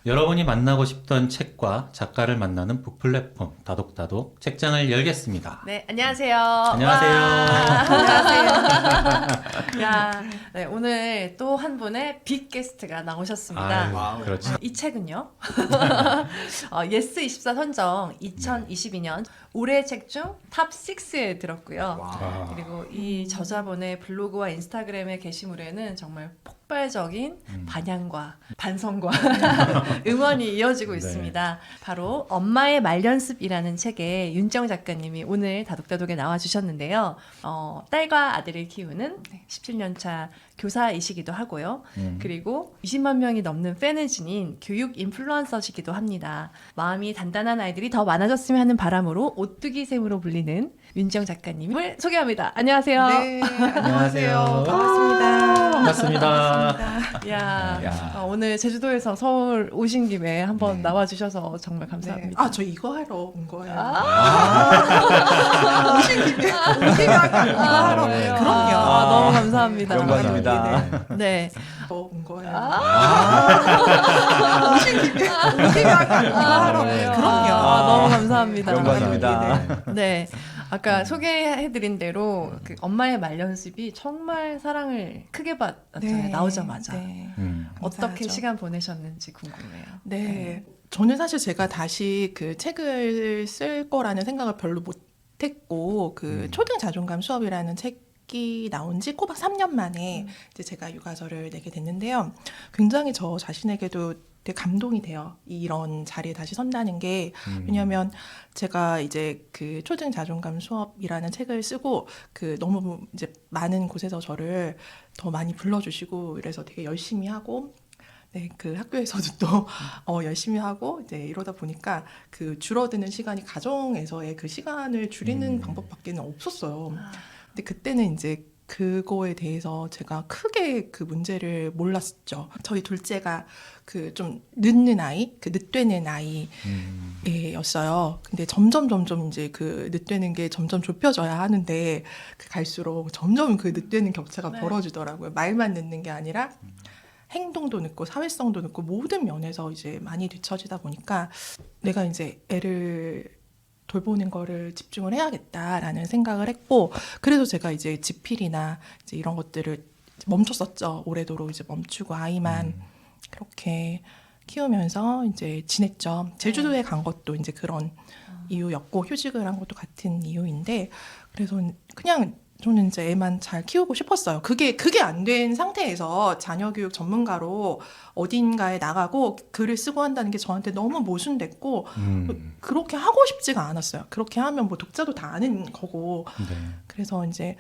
여러분이 만나고 싶던 책과 작가를 만나는 북플랫폼 다독다독 책장을 열겠습니다. 네, 안녕하세요. 안녕하세요. 안녕하세요. 야, 네, 오늘 또 한 분의 빅 게스트가 나오셨습니다. 아유, 그렇지. 이 책은요. 예스24 선정 2022년 올해 책 중 탑 6에 들었고요. 와. 그리고 이 저자분의 블로그와 인스타그램의 게시물에는 정말 폭발적인 반향과 반성과 응원이 이어지고 네. 있습니다. 바로 엄마의 말연습이라는 책에 윤정 작가님이 오늘 다독다독에 나와주셨는데요. 딸과 아들을 키우는 17년차 교사이시기도 하고요. 그리고 20만 명이 넘는 팬을 지닌 교육 인플루언서시기도 합니다. 마음이 단단한 아이들이 더 많아졌으면 하는 바람으로 오뚜기샘으로 불리는 윤정 작가님을 소개합니다. 안녕하세요. 네, 안녕하세요. 반갑습니다. 반갑습니다. 야, 오늘 제주도에서 서울 오신 김에 한번 네. 나와주셔서 정말 감사합니다. 아, 저 이거 하러 온 거예요. 오신 김에 이거 하러. 네. 그럼요. 너무 감사합니다. 영광입니다. 네. 온 거예요. 오신 김에 이거 하러. 그럼요. 너무 감사합니다. 영광입니다. 네. 아까 소개해드린 대로 그 엄마의 말연습이 정말 사랑을 크게 받았잖아요. 나오자마자. 네. 어떻게 감사하죠. 시간 보내셨는지 궁금해요. 네. 저는 사실 제가 다시 그 책을 쓸 거라는 생각을 별로 못했고, 그 초등 자존감 수업이라는 책이 나온 지 꼬박 3년 만에 이제 제가 육아서를 내게 됐는데요. 굉장히 저 자신에게도 되게 감동이 돼요. 이런 자리에 다시 선다는 게. 왜냐하면 제가 이제 그 초등 자존감 수업이라는 책을 쓰고 그 너무 이제 많은 곳에서 저를 더 많이 불러주시고 이래서 되게 열심히 하고 네, 그 학교에서도 또 열심히 하고 이제 이러다 보니까 그 줄어드는 시간이 가정에서의 그 시간을 줄이는 방법밖에는 없었어요. 근데 그때는 이제 그거에 대해서 제가 크게 그 문제를 몰랐죠. 저희 둘째가 그 좀 늦는 아이, 그 늦되는 아이였어요. 근데 점점 이제 그 늦되는 게 점점 좁혀져야 하는데 그 갈수록 점점 그 늦되는 격차가 네. 벌어지더라고요. 말만 늦는 게 아니라 행동도 늦고 사회성도 늦고 모든 면에서 이제 많이 뒤처지다 보니까 내가 이제 애를 돌보는 거를 집중을 해야겠다라는 생각을 했고, 그래서 제가 이제 지필이나 이제 이런 것들을 멈췄었죠. 오래도록 이제 멈추고 아이만 그렇게 키우면서 이제 지냈죠. 제주도에 간 것도 이제 그런 이유였고, 휴직을 한 것도 같은 이유인데, 그래서 그냥 저는 이제 애만 잘 키우고 싶었어요. 그게 안 된 상태에서 자녀 교육 전문가로 어딘가에 나가고 글을 쓰고 한다는 게 저한테 너무 모순됐고 그렇게 하고 싶지가 않았어요. 그렇게 하면 뭐 독자도 다 아는 거고. 네. 그래서 이제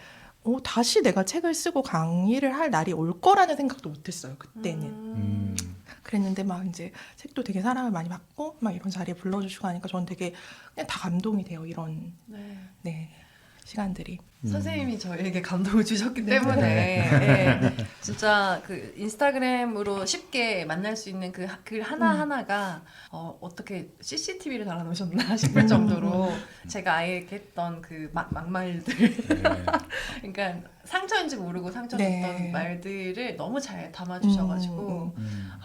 다시 내가 책을 쓰고 강의를 할 날이 올 거라는 생각도 못했어요. 그때는. 그랬는데 막 이제 책도 되게 사랑을 많이 받고 막 이런 자리에 불러주시고 하니까 저는 되게 그냥 다 감동이 돼요. 이런 네, 시간들이. 선생님이 저에게 감동을 주셨기 네. 때문에 네. 진짜 그 인스타그램으로 쉽게 만날 수 있는 그 글 하나하나가 어떻게 CCTV를 달아놓으셨나 싶을 정도로 제가 아이에게 했던 그 막말들 그러니까 상처인지 모르고 상처줬던 네. 말들을 너무 잘 담아주셔가지고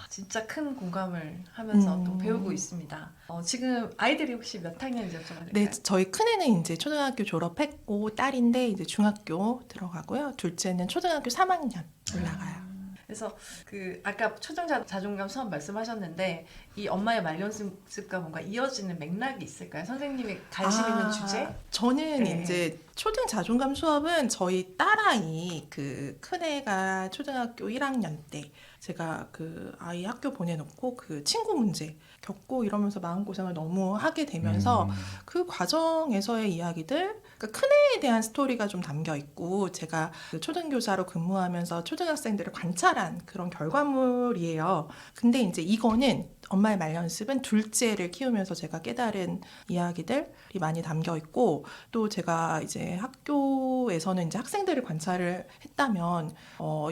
진짜 큰 공감을 하면서 또 배우고 있습니다. 지금 아이들이 혹시 몇 학년인지 여쭤봐도 될까요? 네, 저희 큰애는 이제 초등학교 졸업했고 딸인데 이제 중학교 들어가고요. 둘째는 초등학교 3학년 올라가요. 그래서 그 아까 초등 자존감 수업 말씀하셨는데 이 엄마의 말연습과 뭔가 이어지는 맥락이 있을까요? 선생님이 관심 있는 주제? 저는 네. 이제 초등 자존감 수업은 저희 딸아이 그 큰애가 초등학교 1학년 때 제가 그 아이 학교 보내놓고 그 친구 문제 겪고 이러면서 마음고생을 너무 하게 되면서 그 과정에서의 이야기들, 그러니까 큰애에 대한 스토리가 좀 담겨 있고 제가 그 초등교사로 근무하면서 초등학생들을 관찰한 그런 결과물이에요. 근데 이제 이거는 엄마의 말연습은 둘째를 키우면서 제가 깨달은 이야기들이 많이 담겨 있고, 또 제가 이제 학교에서는 이제 학생들을 관찰을 했다면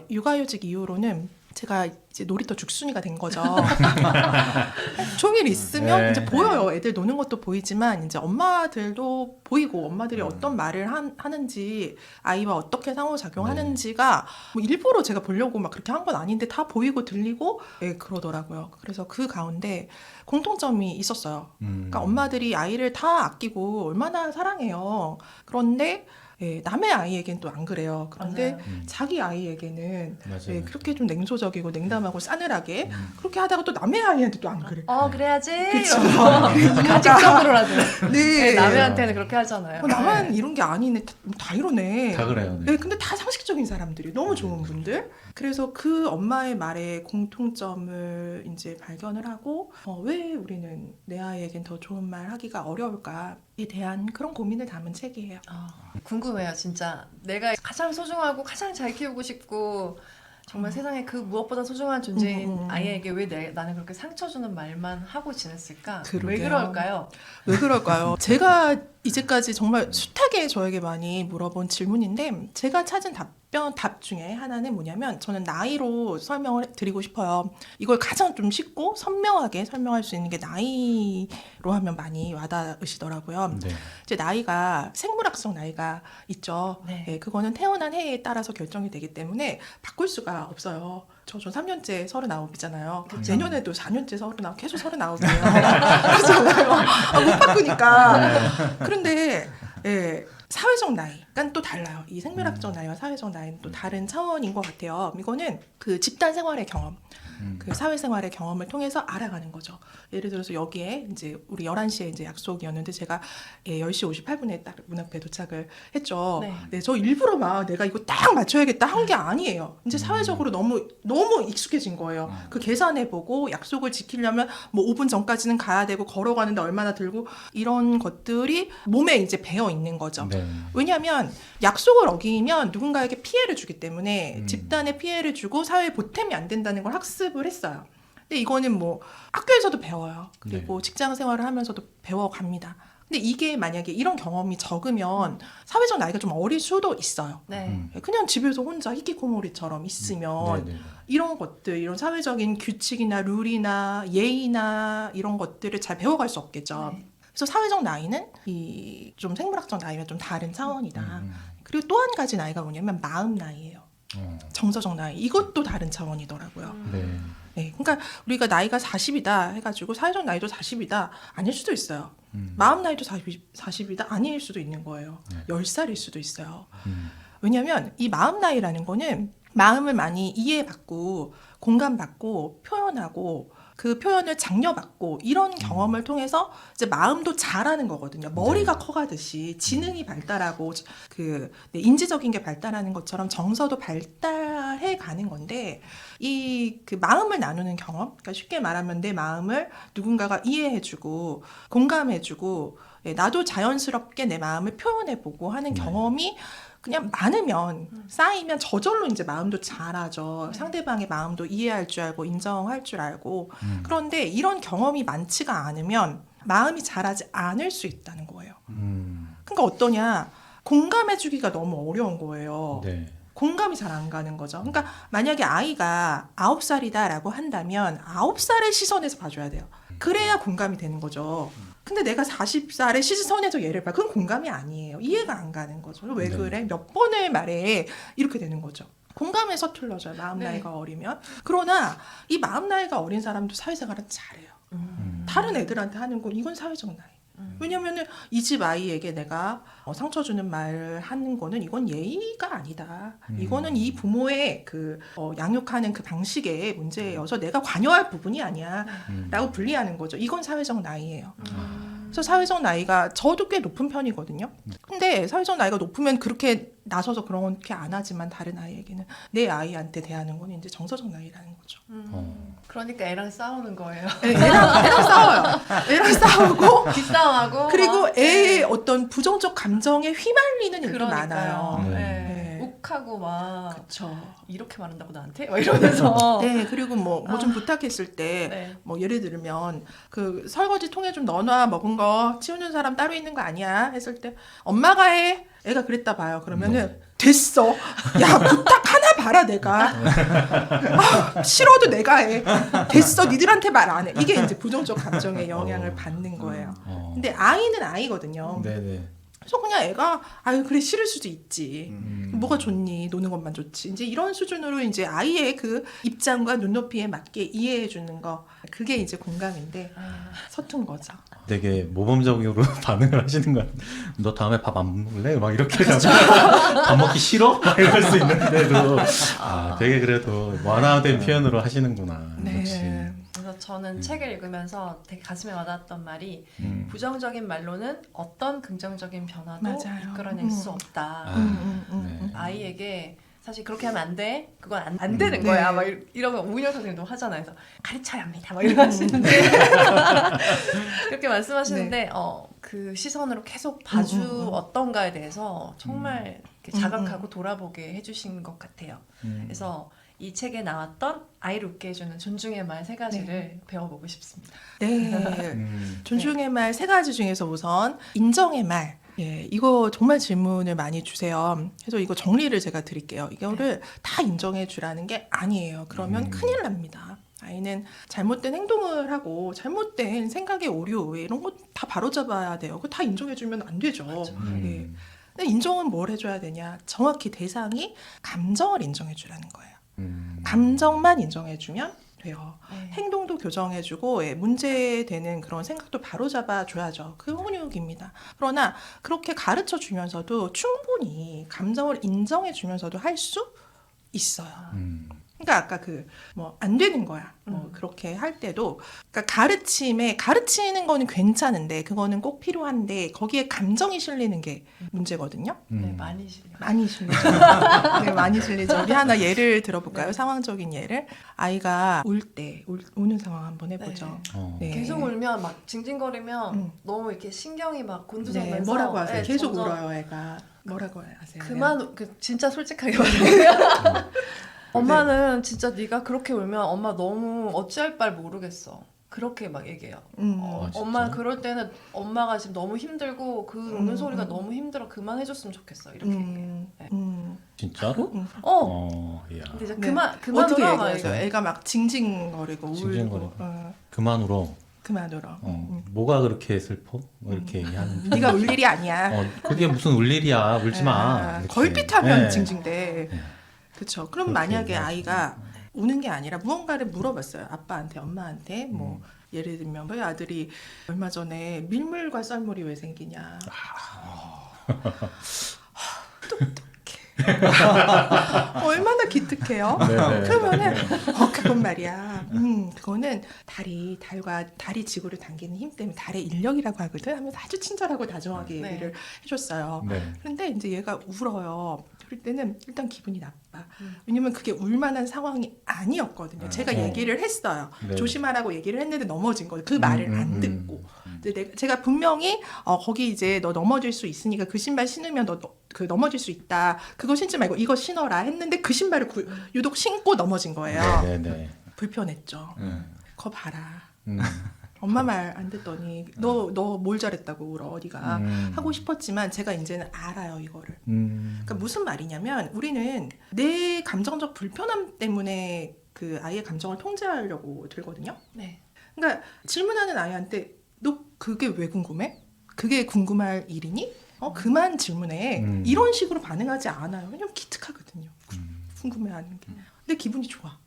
육아휴직 이후로는 제가 이제 놀이터 죽순이가 된 거죠. 종일 있으면 네. 이제 보여요. 애들 노는 것도 보이지만 이제 엄마들도 보이고 엄마들이 어떤 말을 하는지 아이와 어떻게 상호작용하는지가 뭐 일부러 제가 보려고 막 그렇게 한 건 아닌데 다 보이고 들리고 그러더라고요. 그래서 그 가운데 공통점이 있었어요. 그러니까 엄마들이 아이를 다 아끼고 얼마나 사랑해요. 그런데 남의 아이에겐 또 안 그래요. 그런데 맞아요. 자기 아이에게는 맞아요. 그렇게 좀 냉소적이고 냉담하고 싸늘하게 그렇게 하다가 또 남의 아이한테 또 안 그래. 그래야지. 그쵸. 이러면서 가식적으로라도. 네. 남한테는 그렇게 하잖아요. 나만 이런 게 아니네. 다 이러네. 다 그래요. 네, 근데 다 상식적인 사람들이 너무 좋은 분들. 그래서 그 엄마의 말에 공통점을 이제 발견을 하고 왜 우리는 내 아이에겐 더 좋은 말 하기가 어려울까에 대한 그런 고민을 담은 책이에요. 궁금해요, 진짜. 내가 가장 소중하고 가장 잘 키우고 싶고 정말 세상에 그 무엇보다 소중한 존재인 아이에게 왜 나는 그렇게 상처 주는 말만 하고 지냈을까? 왜 그러게요. 그럴까요? 왜 그럴까요? 제가 이제까지 정말 숱하게 저에게 많이 물어본 질문인데 제가 찾은 답 중에 하나는 뭐냐면 저는 나이로 설명을 드리고 싶어요. 이걸 가장 좀 쉽고 선명하게 설명할 수 있는 게 나이로 하면 많이 와닿으시더라고요. 네. 이제 나이가 생물학적 나이가 있죠. 네. 그거는 태어난 해에 따라서 결정이 되기 때문에 바꿀 수가 없어요. 저 3년째 39이잖아요. 내년에도 4년째 39, 계속 39이에요. 그렇잖아요. 못 바꾸니까. 그런데 사회적 나이가 또 달라요. 이 생물학적 나이와 사회적 나이는 또 다른 차원인 것 같아요. 이거는 그 집단 생활의 경험, 그 사회생활의 경험을 통해서 알아가는 거죠. 예를 들어서 여기에 이제 우리 11시에 이제 약속이었는데 제가 10시 58분에 딱 문 앞에 도착을 했죠. 네. 저 일부러 막 내가 이거 딱 맞춰야겠다 한 게 아니에요. 이제 사회적으로 너무 익숙해진 거예요. 그 계산해보고 약속을 지키려면 뭐 5분 전까지는 가야 되고 걸어가는데 얼마나 들고 이런 것들이 몸에 이제 배어 있는 거죠. 네. 왜냐하면 약속을 어기면 누군가에게 피해를 주기 때문에 집단에 피해를 주고 사회에 보탬이 안 된다는 걸 학습을 했어요. 근데 이거는 뭐 학교에서도 배워요. 그리고 직장 생활을 하면서도 배워갑니다. 근데 이게 만약에 이런 경험이 적으면 사회적 나이가 좀 어릴 수도 있어요. 네. 그냥 집에서 혼자 히키코모리처럼 있으면 네. 이런 것들, 이런 사회적인 규칙이나 룰이나 예의나 이런 것들을 잘 배워갈 수 없겠죠. 네. 그래서 사회적 나이는 이 좀 생물학적 나이와 좀 다른 차원이다. 그리고 또 한 가지 나이가 뭐냐면 마음 나이예요. 정서적 나이. 이것도 다른 차원이더라고요. 네. 네, 그러니까 우리가 나이가 40이다 해가지고 사회적 나이도 40이다 아닐 수도 있어요. 마음 나이도 40이다 아닐 수도 있는 거예요. 10살일 수도 있어요. 왜냐하면 이 마음 나이라는 거는 마음을 많이 이해받고 공감받고 표현하고 그 표현을 장려받고 이런 경험을 통해서 이제 마음도 자라는 거거든요. 머리가 커가듯이 지능이 발달하고 인지적인 게 발달하는 것처럼 정서도 발달해 가는 건데 이 그 마음을 나누는 경험, 그러니까 쉽게 말하면 내 마음을 누군가가 이해해주고 공감해주고 나도 자연스럽게 내 마음을 표현해보고 하는 경험이 그냥 많으면 쌓이면 저절로 이제 마음도 자라죠. 상대방의 마음도 이해할 줄 알고 인정할 줄 알고. 그런데 이런 경험이 많지가 않으면 마음이 자라지 않을 수 있다는 거예요. 그러니까 어떠냐? 공감해주기가 너무 어려운 거예요. 네. 공감이 잘 안 가는 거죠. 그러니까 만약에 아이가 9살이다라고 한다면 9살의 시선에서 봐줘야 돼요. 그래야 공감이 되는 거죠. 근데 내가 40살의 시선에서 얘를 봐. 그건 공감이 아니에요. 이해가 안 가는 거죠. 왜 그래? 몇 번을 말해? 이렇게 되는 거죠. 공감에 서툴러져요. 마음 나이가 어리면. 그러나 이 마음 나이가 어린 사람도 사회생활은 잘해요. 다른 애들한테 하는 건 이건 사회적 나이. 왜냐면은 이 집 아이에게 내가 상처 주는 말을 하는 거는 이건 예의가 아니다. 이거는 이 부모의 양육하는 그 방식의 문제여서 내가 관여할 부분이 아니야. 라고 분리하는 거죠. 이건 사회적 나이예요. 그래서 사회적 나이가 저도 꽤 높은 편이거든요. 근데 사회적 나이가 높으면 그렇게 나서서 그렇게 안 하지만 다른 아이에게는 내 아이한테 대하는 건 이제 정서적 나이라는 거죠. 그러니까 애랑 싸우는 거예요. 애랑 싸워요. 애랑 싸우고 뒷싸움하고 그리고 막, 애의 어떤 부정적 감정에 휘말리는 일도 그러니까요. 많아요. 네. 네. 척하고 막 그쵸. 이렇게 말한다고 나한테? 막 이러면서 네, 그리고 뭐 좀 부탁했을 때, 네. 뭐 예를 들면 그 설거지 통에 좀 넣어놔, 먹은 거 치우는 사람 따로 있는 거 아니야 했을 때 엄마가 해. 애가 그랬다 봐요. 그러면은 됐어. 야, 부탁 하나 봐라 내가. 아, 싫어도 내가 해. 됐어. 니들한테 말 안 해. 이게 이제 부정적 감정의 영향을 받는 거예요. 근데 아이는 아이거든요. 네네. 그래서 그냥 애가 아유 그래 싫을 수도 있지. 뭐가 좋니? 노는 것만 좋지. 이제 이런 수준으로 이제 아이의 그 입장과 눈높이에 맞게 이해해 주는 거. 그게 이제 공감인데 서툰 거죠. 되게 모범적으로 반응을 하시는 거 같아요. 너 다음에 밥 안 먹을래? 막 이렇게 밥 먹기 싫어? 막 이럴 수 있는데도 되게 그래도 완화된 표현으로 하시는구나. 역시. 그래서 저는 책을 읽으면서 되게 가슴에 와닿았던 말이 음. 부정적인 말로는 어떤 긍정적인 변화도 맞아요. 이끌어낼 수 없다. 네. 아이에게 사실 그렇게 하면 안 돼. 그건 안 되는 거야. 막 이러면 오은영 선생님도 하잖아요. 그래서 가르쳐야 합니다. 막 이러시는데 그렇게 말씀하시는데 그 시선으로 계속 봐주었던가에 대해서 정말 이렇게 자각하고 돌아보게 해주신 것 같아요. 그래서 이 책에 나왔던 아이를 웃게 해주는 존중의 말 3가지를 배워보고 싶습니다. 네. 존중의 말 3가지 중에서 우선 인정의 말. 예, 이거 정말 질문을 많이 주세요. 그래서 이거 정리를 제가 드릴게요. 이거를 다 인정해 주라는 게 아니에요. 그러면 큰일 납니다. 아이는 잘못된 행동을 하고 잘못된 생각의 오류 이런 거 다 바로잡아야 돼요. 그거 다 인정해 주면 안 되죠. 예. 근데 인정은 뭘 해줘야 되냐? 정확히 대상이 감정을 인정해 주라는 거예요. 감정만 인정해 주면 돼요. 행동도 교정해주고 문제되는 그런 생각도 바로잡아 줘야죠. 그 훈육입니다. 그러나 그렇게 가르쳐 주면서도 충분히 감정을 인정해 주면서도 할 수 있어요. 그러니까 아까 그 뭐 안 되는 거야. 뭐 그렇게 할 때도 그러니까 가르치는 거는 괜찮은데 그거는 꼭 필요한데 거기에 감정이 실리는 게 문제거든요. 네, 많이 실려. 많이 실리죠. 네, 많이 실리죠. 우리 하나 예를 들어볼까요? 네. 상황적인 예를. 아이가 울 때, 우는 상황 한번 해보죠. 네. 계속 울면 막 징징거리면 너무 이렇게 신경이 막 곤두서면서 뭐라고 하세요? 네, 계속 점점 울어요, 애가. 뭐라고 하세요? 그만 진짜 솔직하게 말해요. 엄마는 진짜 네가 그렇게 울면 엄마 너무 어찌할 바를 모르겠어. 그렇게 막 얘기해요. 진짜? 엄마 그럴 때는 엄마가 지금 너무 힘들고 그 우는 소리가 너무 힘들어 그만해줬으면 좋겠어. 이렇게 얘기해요. 네. 진짜로? 이야. 근데 이제 네. 그만 어떻게 울어 막 얘기하세요? 이거. 애가 막 징징거리고 징징거리고. 울고 그만 울어. 그만 울어. 뭐가 그렇게 슬퍼? 뭐 이렇게 얘기하는. 네가 울 일이 아니야. 그게 무슨 울 일이야. 울지 마. 이렇게. 걸핏하면 네. 징징대. 그렇죠. 그럼 그렇게 만약에 얘기하죠. 아이가 우는 게 아니라 무언가를 물어봤어요. 아빠한테, 엄마한테. 뭐 예를 들면 저희 아들이 얼마 전에 밀물과 썰물이 왜 생기냐. 얼마나 기특해요. 네네. 그러면은 그건 말이야. 그거는 달이 지구를 당기는 힘 때문에 달의 인력이라고 하거든. 하면서 아주 친절하고 다정하게 네. 얘기를 해줬어요. 네. 그런데 이제 얘가 울어요. 그럴 때는 일단 기분이 나빠. 왜냐면 그게 울만한 상황이 아니었거든요. 제가 얘기를 했어요. 네. 조심하라고 얘기를 했는데 넘어진 거예요. 그 말을 안 듣고. 근데 제가 분명히 거기 이제 너 넘어질 수 있으니까 그 신발 신으면 너 그 넘어질 수 있다. 그거 신지 말고 이거 신어라 했는데 그 신발을 유독 신고 넘어진 거예요. 네네. 불편했죠. 그거 봐라. 음. 엄마 말 안 듣더니 너 뭘 잘했다고 울어 네가 하고 싶었지만 제가 이제는 알아요 이거를. 그러니까 무슨 말이냐면 우리는 내 감정적 불편함 때문에 그 아이의 감정을 통제하려고 들거든요. 네. 그러니까 질문하는 아이한테 너 그게 왜 궁금해? 그게 궁금할 일이니? 그만 질문해. 이런 식으로 반응하지 않아요. 왜냐면 기특하거든요. 궁금해하는 게. 근데 기분이 좋아.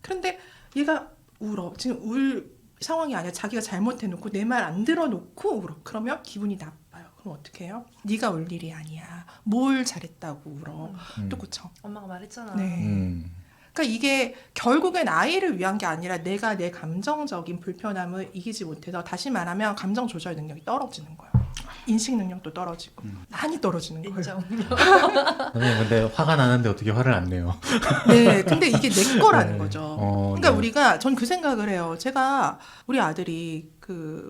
그런데 얘가 울어. 지금 울 상황이 아니야. 자기가 잘못해놓고 내 말 안 들어놓고 울어. 그러면 기분이 나빠요. 그럼 어떻게 해요? 네가 울 일이 아니야. 뭘 잘했다고 울어. 또 그쵸? 엄마가 말했잖아. 네. 그러니까 이게 결국엔 아이를 위한 게 아니라 내가 내 감정적인 불편함을 이기지 못해서 다시 말하면 감정 조절 능력이 떨어지는 거예요. 인식 능력도 떨어지고 많이 떨어지는 거예요. 인정. 선생님 근데 화가 나는데 어떻게 화를 안 내요? 네, 근데 이게 내 거라는 네. 거죠. 그러니까 네. 우리가 전 그 생각을 해요. 제가 우리 아들이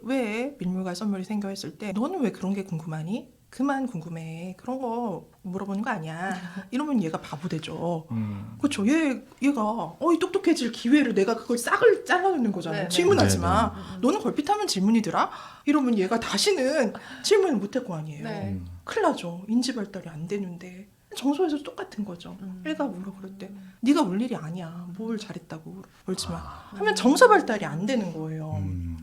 왜 밀물과 썰물이 생겨 했을 때 너는 왜 그런 게 궁금하니? 그만 궁금해. 그런 거 물어보는 거 아니야. 이러면 얘가 바보 되죠. 그렇죠. 얘가 똑똑해질 기회를 내가 그걸 싹을 잘라놓는 거잖아요. 네, 질문하지 네, 마. 너는 걸핏하면 질문이더라? 이러면 얘가 다시는 질문을 못 할 거 아니에요. 네. 큰일 나죠. 인지 발달이 안 되는데. 정서에서 똑같은 거죠. 애가 울어 그럴 때 네가 울 일이 아니야. 뭘 잘했다고 울지 마. 하면 정서 발달이 안 되는 거예요.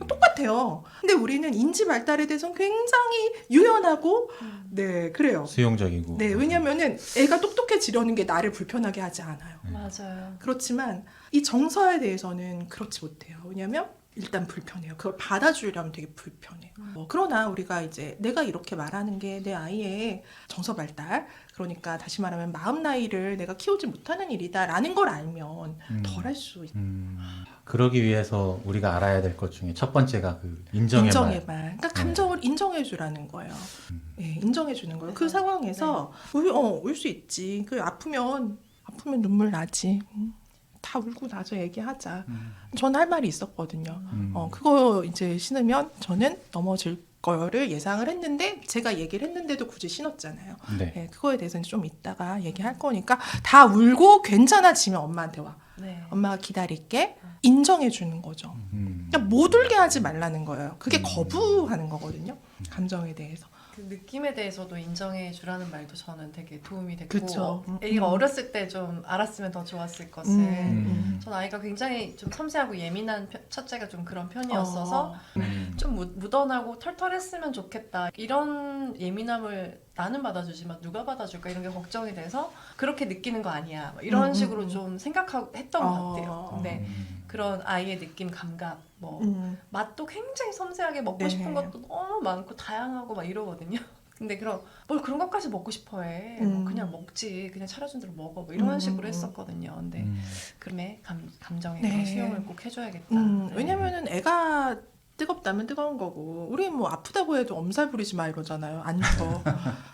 똑같아요. 근데 우리는 인지 발달에 대해서는 굉장히 유연하고 네 그래요. 수용적이고. 네 왜냐면은 애가 똑똑해지려는 게 나를 불편하게 하지 않아요. 맞아요. 그렇지만 이 정서에 대해서는 그렇지 못해요. 왜냐면 일단 불편해요. 그걸 받아주려면 되게 불편해요. 그러나 우리가 이제 내가 이렇게 말하는 게 내 아이의 정서 발달, 그러니까 다시 말하면 마음 나이를 내가 키우지 못하는 일이다라는 걸 알면 덜 할 수 있어요. 그러기 위해서 우리가 알아야 될 것 중에 첫 번째가 그 인정의 말. 그러니까 감정을 인정해주라는 거예요. 네, 인정해주는 거예요. 그 상황에서 울 수 있지. 그 아프면 눈물 나지. 다 울고 나서 얘기하자. 저는 할 말이 있었거든요. 그거 이제 신으면 저는 넘어질 거를 예상을 했는데 제가 얘기를 했는데도 굳이 신었잖아요. 네. 네, 그거에 대해서는 좀 이따가 얘기할 거니까 다 울고 괜찮아지면 엄마한테 와. 네. 엄마가 기다릴게. 인정해 주는 거죠. 그러니까 못 울게 하지 말라는 거예요. 그게 거부하는 거거든요. 감정에 대해서. 그 느낌에 대해서도 인정해 주라는 말도 저는 되게 도움이 됐고 그쵸. 애가 어렸을 때 좀 알았으면 더 좋았을 것을 전 아이가 굉장히 좀 섬세하고 예민한 첫째가 좀 그런 편이었어서 좀 묻어나고 털털했으면 좋겠다 이런 예민함을 나는 받아주지만 누가 받아줄까 이런 게 걱정이 돼서 그렇게 느끼는 거 아니야 이런 식으로 좀 생각했던 것 같아요. 근데 그런 아이의 느낌, 감각, 뭐 맛도 굉장히 섬세하게 먹고 네. 싶은 것도 너무 많고 다양하고 막 이러거든요. 근데 뭘 그런 것까지 먹고 싶어해. 뭐 그냥 먹지. 그냥 차려준 대로 먹어. 뭐 이런 식으로 했었거든요. 근데 그럼에 감정에 네. 수용을 꼭 해줘야겠다. 네. 왜냐면은 애가 뜨겁다면 뜨거운 거고 우리 뭐 아프다고 해도 엄살 부리지 마 이러잖아요. 안 줘.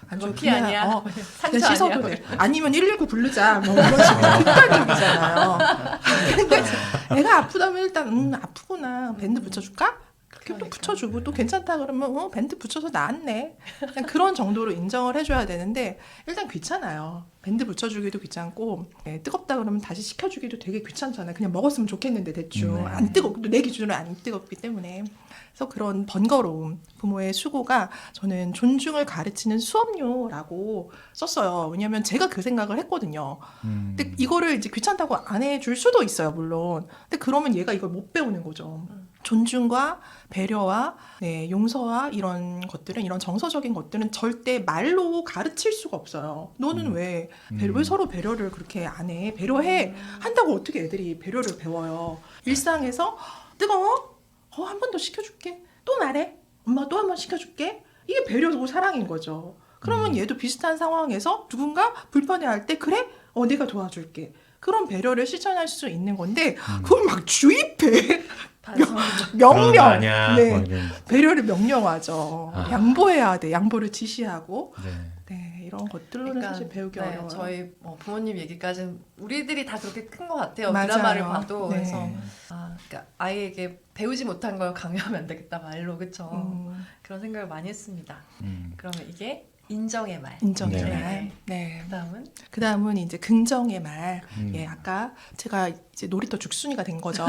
안 줘. 그거 피 아니야? 상처 그냥 씻어도 아니야? 돼. 아니면 119 부르자. 뭐 이런 식으로 극단적이잖아요. 근데 애가 아프다면 일단 아프구나. 밴드 붙여줄까? 그렇게 또 붙여주고 또 괜찮다 그러면 밴드 붙여서 나았네. 그냥 그런 정도로 인정을 해줘야 되는데 일단 귀찮아요. 밴드 붙여주기도 귀찮고 뜨겁다 그러면 다시 식혀주기도 되게 귀찮잖아요. 그냥 먹었으면 좋겠는데 대충 안 뜨겁고 내 기준으로 안 뜨겁기 때문에 그래서 그런 번거로움 부모의 수고가 저는 존중을 가르치는 수업료라고 썼어요. 왜냐하면 제가 그 생각을 했거든요. 근데 이거를 이제 귀찮다고 안 해줄 수도 있어요, 물론. 근데 그러면 얘가 이걸 못 배우는 거죠. 존중과 배려와 용서와 이런 것들은 이런 정서적인 것들은 절대 말로 가르칠 수가 없어요. 너는 왜 서로 배려를 그렇게 안 해? 배려해 한다고 어떻게 애들이 배려를 배워요? 일상에서 뜨거워? 한 번 더 시켜줄게. 또 말해. 엄마 또 한 번 시켜줄게. 이게 배려고 사랑인 거죠. 그러면 얘도 비슷한 상황에서 누군가 불편해할 때 그래? 내가 도와줄게. 그런 배려를 실천할 수 있는 건데 그걸 막 주입해. 그런 거 명령. 아니야. 뭐 이런. 배려를 명령하죠. 양보해야 돼. 양보를 지시하고. 네. 이런 것들로는 사실 배우기 어려워요. 저희 부모님 얘기까지는 우리들이 다 그렇게 큰 것 같아요. 맞아요. 드라마를 봐도. 네. 그래서 그러니까 아이에게 배우지 못한 걸 강요하면 안 되겠다 말로 그쵸. 그런 생각을 많이 했습니다. 그러면 이게 인정의 말. 인정의 네. 말. 네. 그다음은 이제 긍정의 말. 아까 제가 이제 놀이터 죽순이가 된 거죠.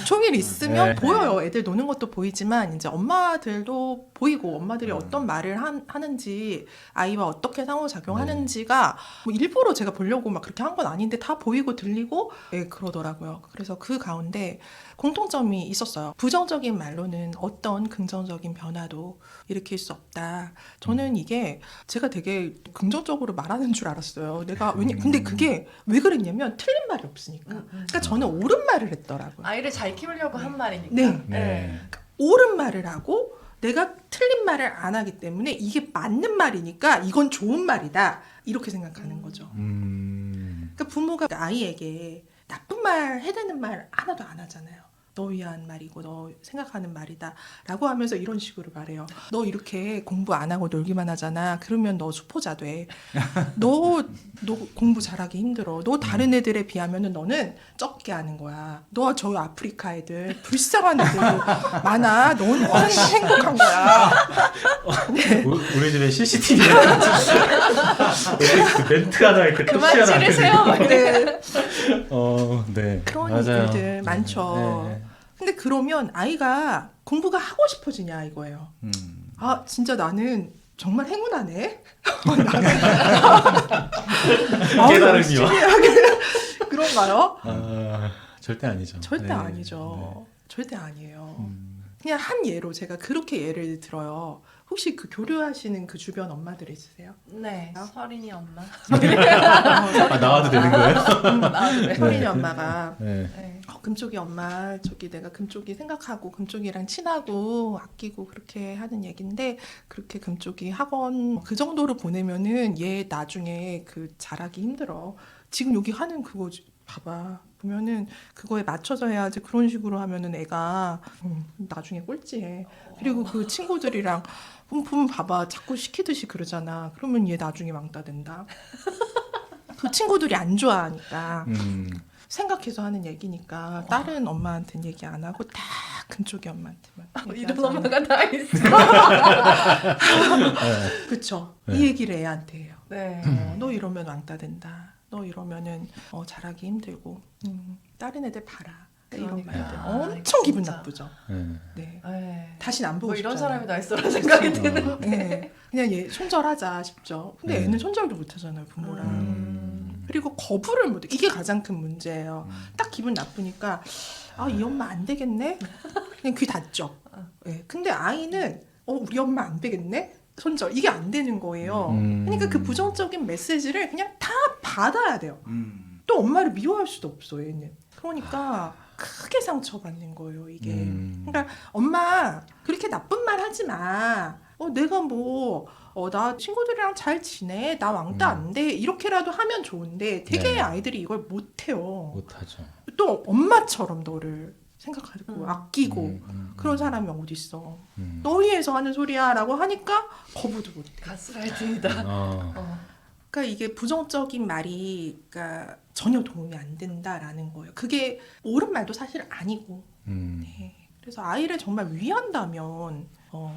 종일 있으면 보여요. 애들 노는 것도 보이지만 이제 엄마들도 보이고 엄마들이 어떤 말을 하는지 아이와 어떻게 상호작용하는지가 뭐 일부러 제가 보려고 막 그렇게 한 건 아닌데 다 보이고 들리고 그러더라고요. 그래서 그 가운데 공통점이 있었어요. 부정적인 말로는 어떤 긍정적인 변화도 일으킬 수 없다. 저는 이게 제가 되게 긍정적으로 말하는 줄 알았어요. 근데 그게 왜 그랬냐면 틀린 말이 없으니까. 그러니까 저는 옳은 말을 했더라고요. 아이를 잘 키우려고 한 말이니까. 네. 옳은 말을 하고 내가 틀린 말을 안 하기 때문에 이게 맞는 말이니까 이건 좋은 말이다. 이렇게 생각하는 거죠. 그러니까 부모가 아이에게 나쁜 말 해대는 말 하나도 안 하잖아요. 너 위한 말이고 너 생각하는 말이다 라고 하면서 이런 식으로 말해요. 너 이렇게 공부 안 하고 놀기만 하잖아. 그러면 너 수포자 돼. 너 공부 잘하기 힘들어. 너 다른 애들에 비하면 너는 적게 하는 거야. 너 저 아프리카 애들 불쌍한 애들 많아. 너는 행복한 거야. 우리 집에 CCTV 그 멘트 하나 이렇게 그만 톱시하나 찌르세요. 네. 네. 그런 맞아요. 일들 많죠. 네. 근데 그러면 아이가 공부가 하고 싶어지냐 이거예요. 아 진짜 나는 정말 행운하네. 깨달음이요. 그런가요? 절대 아니죠. 절대 네. 아니죠. 절대 아니에요. 네. 그냥 한 예로 제가 그렇게 예를 들어요. 혹시 그 교류하시는 그 주변 엄마들 있으세요? 네. 서린이 엄마. 나와도 되는 거예요? 나도 돼. 서린이 엄마가 네. 네. 금쪽이 엄마 저기 내가 금쪽이 생각하고 금쪽이랑 친하고 아끼고 그렇게 하는 얘긴데 그렇게 금쪽이 학원 그 정도로 보내면은 얘 나중에 그 잘하기 힘들어. 지금 여기 하는 그거 봐봐. 보면은 그거에 맞춰서 해야지 그런 식으로 하면은 애가 나중에 꼴찌해. 그리고 그 친구들이랑 뿜뿜 봐봐 자꾸 시키듯이 그러잖아. 그러면 얘 나중에 왕따 된다. 그 친구들이 안 좋아하니까 생각해서 하는 얘기니까 다른 엄마한테는 얘기 안 하고 다 금쪽이 엄마한테만 이런 얘기하잖아. 엄마가 다 있어. 그쵸. 네. 이 얘기를 애한테 해요. 네. 너 이러면 왕따 된다. 너 이러면은 잘하기 힘들고 다른 애들 봐라. 이런 그러니까. 말들 아, 엄청 기분 진짜. 나쁘죠. 네. 네. 네. 다시는 안 보고 뭐 이런 싶잖아요. 사람이 다 있어라 생각이 드는. 네. 그냥 얘 손절하자 싶죠. 근데 네. 애는 손절도 못 하잖아요, 부모랑. 음. 그리고 거부를 못해. 이게 가장 큰 문제예요. 딱 기분 나쁘니까 이 엄마 안 되겠네? 그냥 귀 닫죠. 네. 근데 아이는 우리 엄마 안 되겠네? 손절. 이게 안 되는 거예요. 그러니까 그 부정적인 메시지를 그냥 다 받아야 돼요. 또 엄마를 미워할 수도 없어, 얘는. 그러니까 크게 상처받는 거예요, 이게. 그러니까 엄마 그렇게 나쁜 말 하지 마. 내가 뭐 나 친구들이랑 잘 지내. 나 왕따 안 돼. 이렇게라도 하면 좋은데 되게 네. 아이들이 이걸 못 해요. 못하죠. 또 엄마처럼 너를 생각하고 아끼고 그런 사람이 어디 있어. 너 위해서 하는 소리야라고 하니까 거부도 못 해. 가스라이팅이다. 그러니까 이게 부정적인 말이 그러니까 전혀 도움이 안 된다라는 거예요. 그게 옳은 말도 사실 아니고. 네. 그래서 아이를 정말 위한다면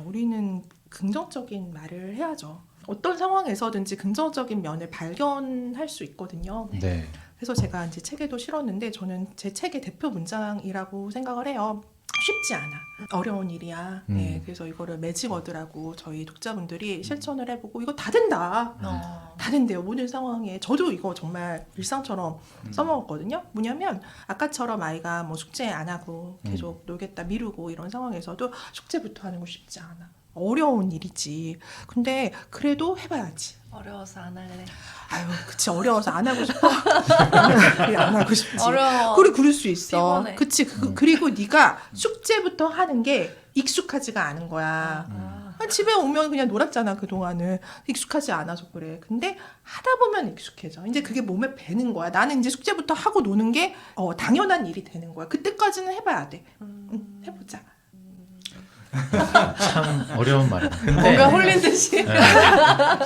우리는 긍정적인 말을 해야죠. 어떤 상황에서든지 긍정적인 면을 발견할 수 있거든요. 네. 그래서 제가 이제 책에도 실었는데 저는 제 책의 대표 문장이라고 생각을 해요. 쉽지 않아. 어려운 일이야. 네, 그래서 이거를 매직워드라고 저희 독자분들이 실천을 해보고 이거 다 된다. 다 된대요. 모든 상황에. 저도 이거 정말 일상처럼 써먹었거든요. 뭐냐면 아까처럼 아이가 뭐 숙제 안 하고 계속 놀겠다 미루고 이런 상황에서도 숙제부터 하는 거 쉽지 않아. 어려운 일이지. 근데 그래도 해봐야지. 어려워서 안 할래. 아유, 그치. 어려워서 안 하고 싶어. 그래, 안 하고 싶지. 어려워. 그럴 수 있어. 피곤해. 그치. 그리고 네가 숙제부터 하는 게 익숙하지가 않은 거야. 집에 오면 그냥 놀았잖아, 그동안은. 익숙하지 않아서 그래. 근데 하다 보면 익숙해져. 이제 그게 몸에 배는 거야. 나는 이제 숙제부터 하고 노는 게 당연한 일이 되는 거야. 그때까지는 해봐야 돼. 해보자. 참 어려운 말이에요. 뭔가 근데 홀린 듯이.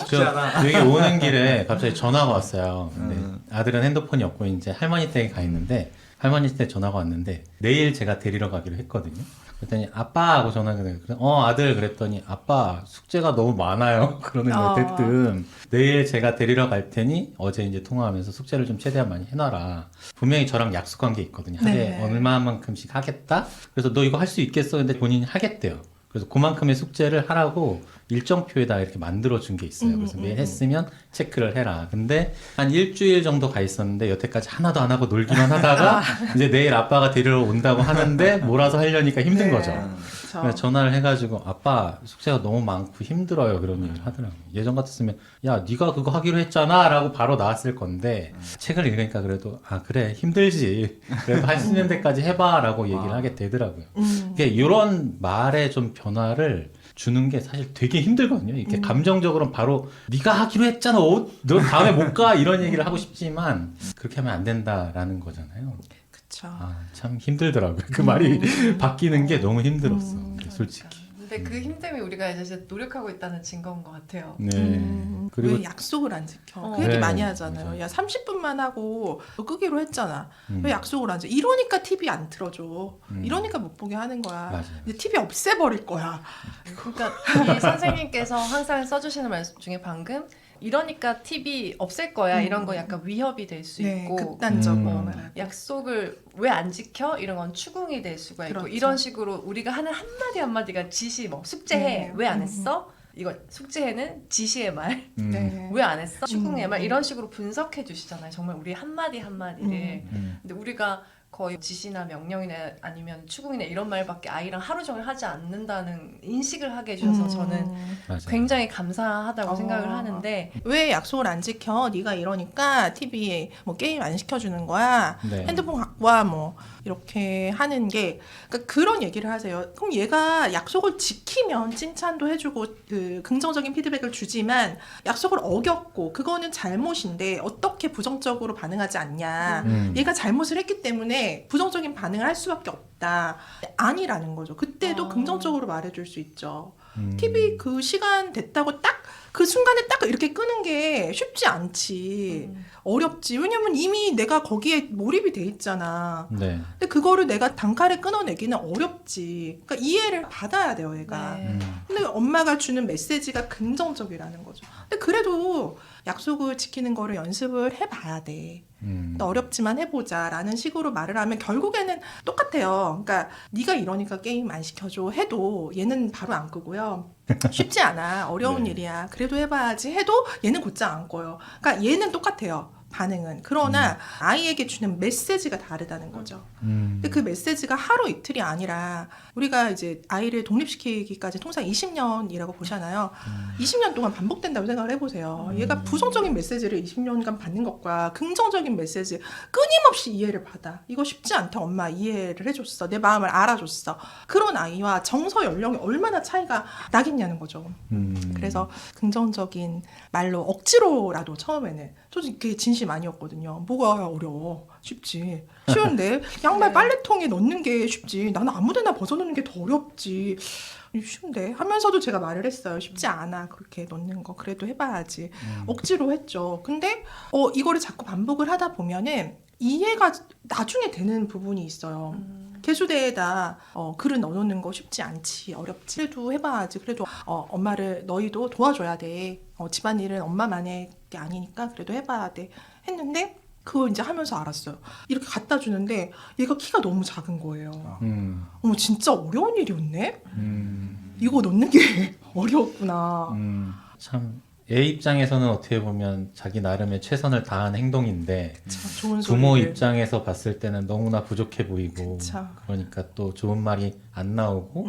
저 여기 오는 길에 갑자기 전화가 왔어요. 근데 아들은 핸드폰이 없고 이제 할머니 댁에 가 있는데 할머니 댁 전화가 왔는데 내일 제가 데리러 가기로 했거든요. 그랬더니 아빠 하고 전화가 돼요. 아들 그랬더니 아빠 숙제가 너무 많아요. 그러는 거예요. 대뜸 내일 제가 데리러 갈 테니 어제 이제 통화하면서 숙제를 좀 최대한 많이 해놔라. 분명히 저랑 약속한 게 있거든요. 하루에 네. 얼마만큼씩 하겠다. 그래서 너 이거 할 수 있겠어? 근데 본인이 하겠대요. 그래서 그만큼의 숙제를 하라고 일정표에다 이렇게 만들어준 게 있어요. 그래서 매일 했으면 체크를 해라. 근데 한 일주일 정도 가 있었는데 여태까지 하나도 안 하고 놀기만 하다가 이제 내일 아빠가 데리러 온다고 하는데 몰아서 하려니까 힘든 거죠. 그래서 전화를 해가지고 아빠 숙제가 너무 많고 힘들어요. 그런 얘기를 하더라고요. 예전 같았으면 야 네가 그거 하기로 했잖아 라고 바로 나왔을 건데 책을 읽으니까 그래도 그래 힘들지. 그래도 할 수 있는 데까지 해봐 라고 얘기를 하게 되더라고요. 그러니까 이런 말의 좀 변화를 주는 게 사실 되게 힘들거든요. 이렇게 감정적으로는 바로 네가 하기로 했잖아. 너 다음에 못 가 이런 얘기를 하고 싶지만 그렇게 하면 안 된다라는 거잖아요. 그쵸. 참 힘들더라고요. 그 말이 바뀌는 게 너무 힘들었어. 솔직히. 근데 그 힘듦이 우리가 이제 노력하고 있다는 증거인 것 같아요. 네. 그리고 왜 약속을 안 지켜? 어. 그 얘기 네, 많이 하잖아요. 맞아요. 야 30분만 하고 너 끄기로 했잖아. 음. 왜 약속을 안 지켜? 이러니까 TV 안 틀어줘. 이러니까 못 보게 하는 거야. 맞아요. 근데 TV 없애버릴 거야. 그러니까 이 선생님께서 항상 써주시는 말씀 중에 방금 이러니까 TV 없앨 거야 이런 거 약간 위협이 될 수 네, 있고 극단적으로 음. 말하고. 약속을 왜 안 지켜? 이런 건 추궁이 될 수가 있고 그렇죠. 이런 식으로 우리가 하는 한마디 한마디가 지시 뭐 숙제해 네. 왜 안 했어? 이거 숙제해는 지시의 말 네. 왜 안 했어? 추궁의 말 음. 이런 식으로 분석해 주시잖아요. 정말 우리 한마디 한마디를 음. 근데 우리가 거의 지시나 명령이나 아니면 추궁이나 이런 말밖에 아이랑 하루 종일 하지 않는다는 인식을 하게 해주셔서 저는 맞아요. 굉장히 감사하다고 어. 생각을 하는데 왜 약속을 안 지켜? 네가 이러니까 TV에 뭐 게임 안 시켜주는 거야. 네. 핸드폰 갖고 와. 뭐 이렇게 하는 게 그러니까 그런 얘기를 하세요. 그럼 얘가 약속을 지키면 칭찬도 해주고 그 긍정적인 피드백을 주지만 약속을 어겼고 그거는 잘못인데 어떻게 부정적으로 반응하지 않냐. 얘가 잘못을 했기 때문에 부정적인 반응을 할 수밖에 없다. 아니라는 거죠. 그때도 긍정적으로 말해줄 수 있죠. TV 그 시간 됐다고 딱 그 순간에 딱 이렇게 끄는 게 쉽지 않지. 어렵지. 왜냐면 이미 내가 거기에 몰입이 돼 있잖아. 네. 근데 그거를 내가 단칼에 끊어내기는 어렵지. 그러니까 이해를 받아야 돼요, 얘가. 네. 근데 엄마가 주는 메시지가 긍정적이라는 거죠. 근데 그래도 약속을 지키는 거를 연습을 해봐야 돼. 어렵지만 해보자라는 식으로 말을 하면 결국에는 똑같아요. 그러니까 네가 이러니까 게임 안 시켜줘 해도 얘는 바로 안 끄고요. 쉽지 않아. 어려운 네. 일이야. 그래도 해봐야지 해도 얘는 곧장 안 꺼요. 그러니까 얘는 똑같아요. 반응은. 그러나 아이에게 주는 메시지가 다르다는 거죠. 근데 그 메시지가 하루 이틀이 아니라 우리가 이제 아이를 독립시키기까지 통상 20년이라고 보잖아요. 20년 동안 반복된다고 생각을 해보세요. 얘가 부정적인 메시지를 20년간 받는 것과 긍정적인 메시지 끊임없이 이해를 받아. 이거 쉽지 않다. 엄마 이해를 해줬어. 내 마음을 알아줬어. 그런 아이와 정서 연령이 얼마나 차이가 나겠냐는 거죠. 그래서 긍정적인 말로 억지로라도 처음에는 솔직히 그게 진심 아니었거든요. 뭐가 어려워. 쉽지. 쉬운데 양말 네. 빨래통에 넣는 게 쉽지. 나는 아무데나 벗어놓는 게 더 어렵지. 쉬운데 하면서도 제가 말을 했어요. 쉽지 않아. 그렇게 넣는 거. 그래도 해봐야지. 억지로 했죠. 근데 이거를 자꾸 반복을 하다 보면은 이해가 나중에 되는 부분이 있어요. 개수대에다 글을 넣어놓는 거 쉽지 않지. 어렵지. 그래도 해봐야지. 그래도 엄마를 너희도 도와줘야 돼. 집안일은 엄마만의 게 아니니까 그래도 해봐야 돼. 했는데 그거 이제 하면서 알았어요. 이렇게 갖다 주는데 얘가 키가 너무 작은 거예요. 어머 진짜 어려운 일이었네? 이거 넣는 게 어려웠구나. 참 애 입장에서는 어떻게 보면 자기 나름의 최선을 다한 행동인데 참 좋은 부모 소리를. 입장에서 봤을 때는 너무나 부족해 보이고 그쵸. 그러니까 또 좋은 말이 안 나오고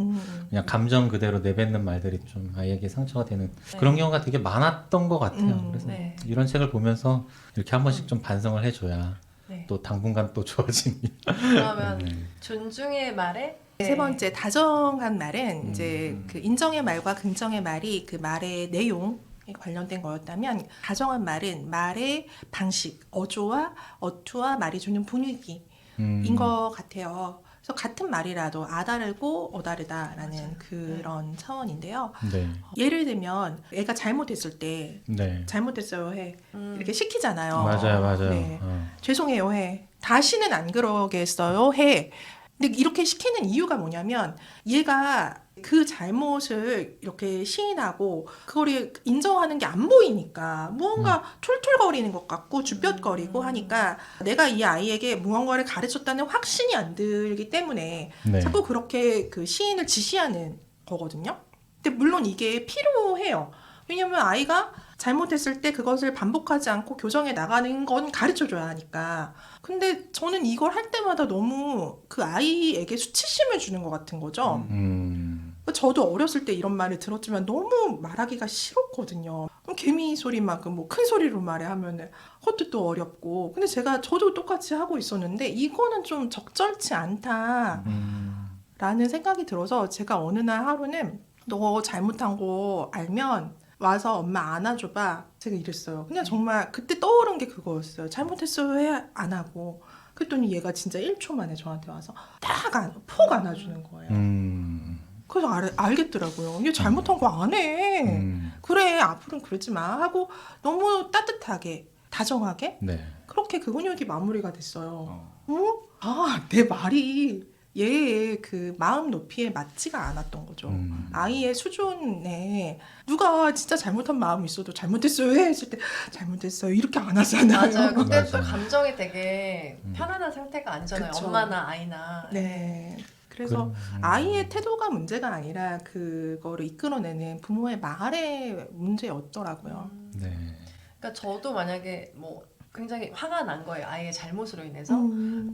그냥 감정 그대로 내뱉는 말들이 좀 아이에게 상처가 되는 그런 경우가 되게 많았던 것 같아요. 그래서 네. 이런 책을 보면서 이렇게 한 번씩 좀 반성을 해줘야 네. 또 당분간 또 좋아집니다. 그러면 존중의 말에 세 번째 다정한 말은 이제 그 인정의 말과 긍정의 말이 그 말의 내용 관련된 거였다면 다정한 말은 말의 방식, 어조와 어투와 말이 주는 분위기인 것 같아요. 그래서 같은 말이라도 아다르고 어다르다라는 맞아요. 그런 차원인데요. 네, 예를 들면 애가 잘못했을 때 네, 잘못했어요 해 이렇게 시키잖아요. 맞아요, 맞아요. 네. 죄송해요 해 다시는 안 그러겠어요 해. 근데 이렇게 시키는 이유가 뭐냐면 얘가 그 잘못을 이렇게 시인하고 그거를 인정하는 게 안 보이니까 무언가 툴툴거리는 것 같고 주뼛거리고 하니까 내가 이 아이에게 무언가를 가르쳤다는 확신이 안 들기 때문에 네. 자꾸 그렇게 그 시인을 지시하는 거거든요. 근데 물론 이게 필요해요. 왜냐면 아이가 잘못했을 때 그것을 반복하지 않고 교정해 나가는 건 가르쳐줘야 하니까. 근데 저는 이걸 할 때마다 너무 그 아이에게 수치심을 주는 것 같은 거죠. 저도 어렸을 때 이런 말을 들었지만 너무 말하기가 싫었거든요. 개미 소리만큼 뭐 큰 소리로 말해 하면은 그것도 또 어렵고. 근데 저도 똑같이 하고 있었는데 이거는 좀 적절치 않다라는 생각이 들어서 제가 어느 날 하루는 너 잘못한 거 알면 와서 엄마 안아줘봐. 제가 이랬어요. 그냥 정말 그때 떠오른 게 그거였어요. 잘못했어요 해 안 하고. 그랬더니 얘가 진짜 1초 만에 저한테 와서 푹 안아주는 거예요. 그래서 알겠더라고요. 얘 잘못한 거 안 해. 그래, 앞으로는 그러지 마 하고 너무 따뜻하게 다정하게 네. 그렇게 그 훈육이 마무리가 됐어요. 내 말이 얘의 그 마음 높이에 맞지가 않았던 거죠. 아이의 수준에 누가 진짜 잘못한 마음이 있어도 잘못했어요 했을 때 잘못했어요 이렇게 안 하잖아요. 맞아요. 그때 또 맞아요. 감정이 되게 편안한 상태가 아니잖아요. 그쵸. 엄마나 아이나. 네. 그래서 아이의 태도가 문제가 아니라 그거를 이끌어내는 부모의 말의 문제였더라고요. 네. 그러니까 저도 만약에 뭐 굉장히 화가 난 거예요. 아이의 잘못으로 인해서.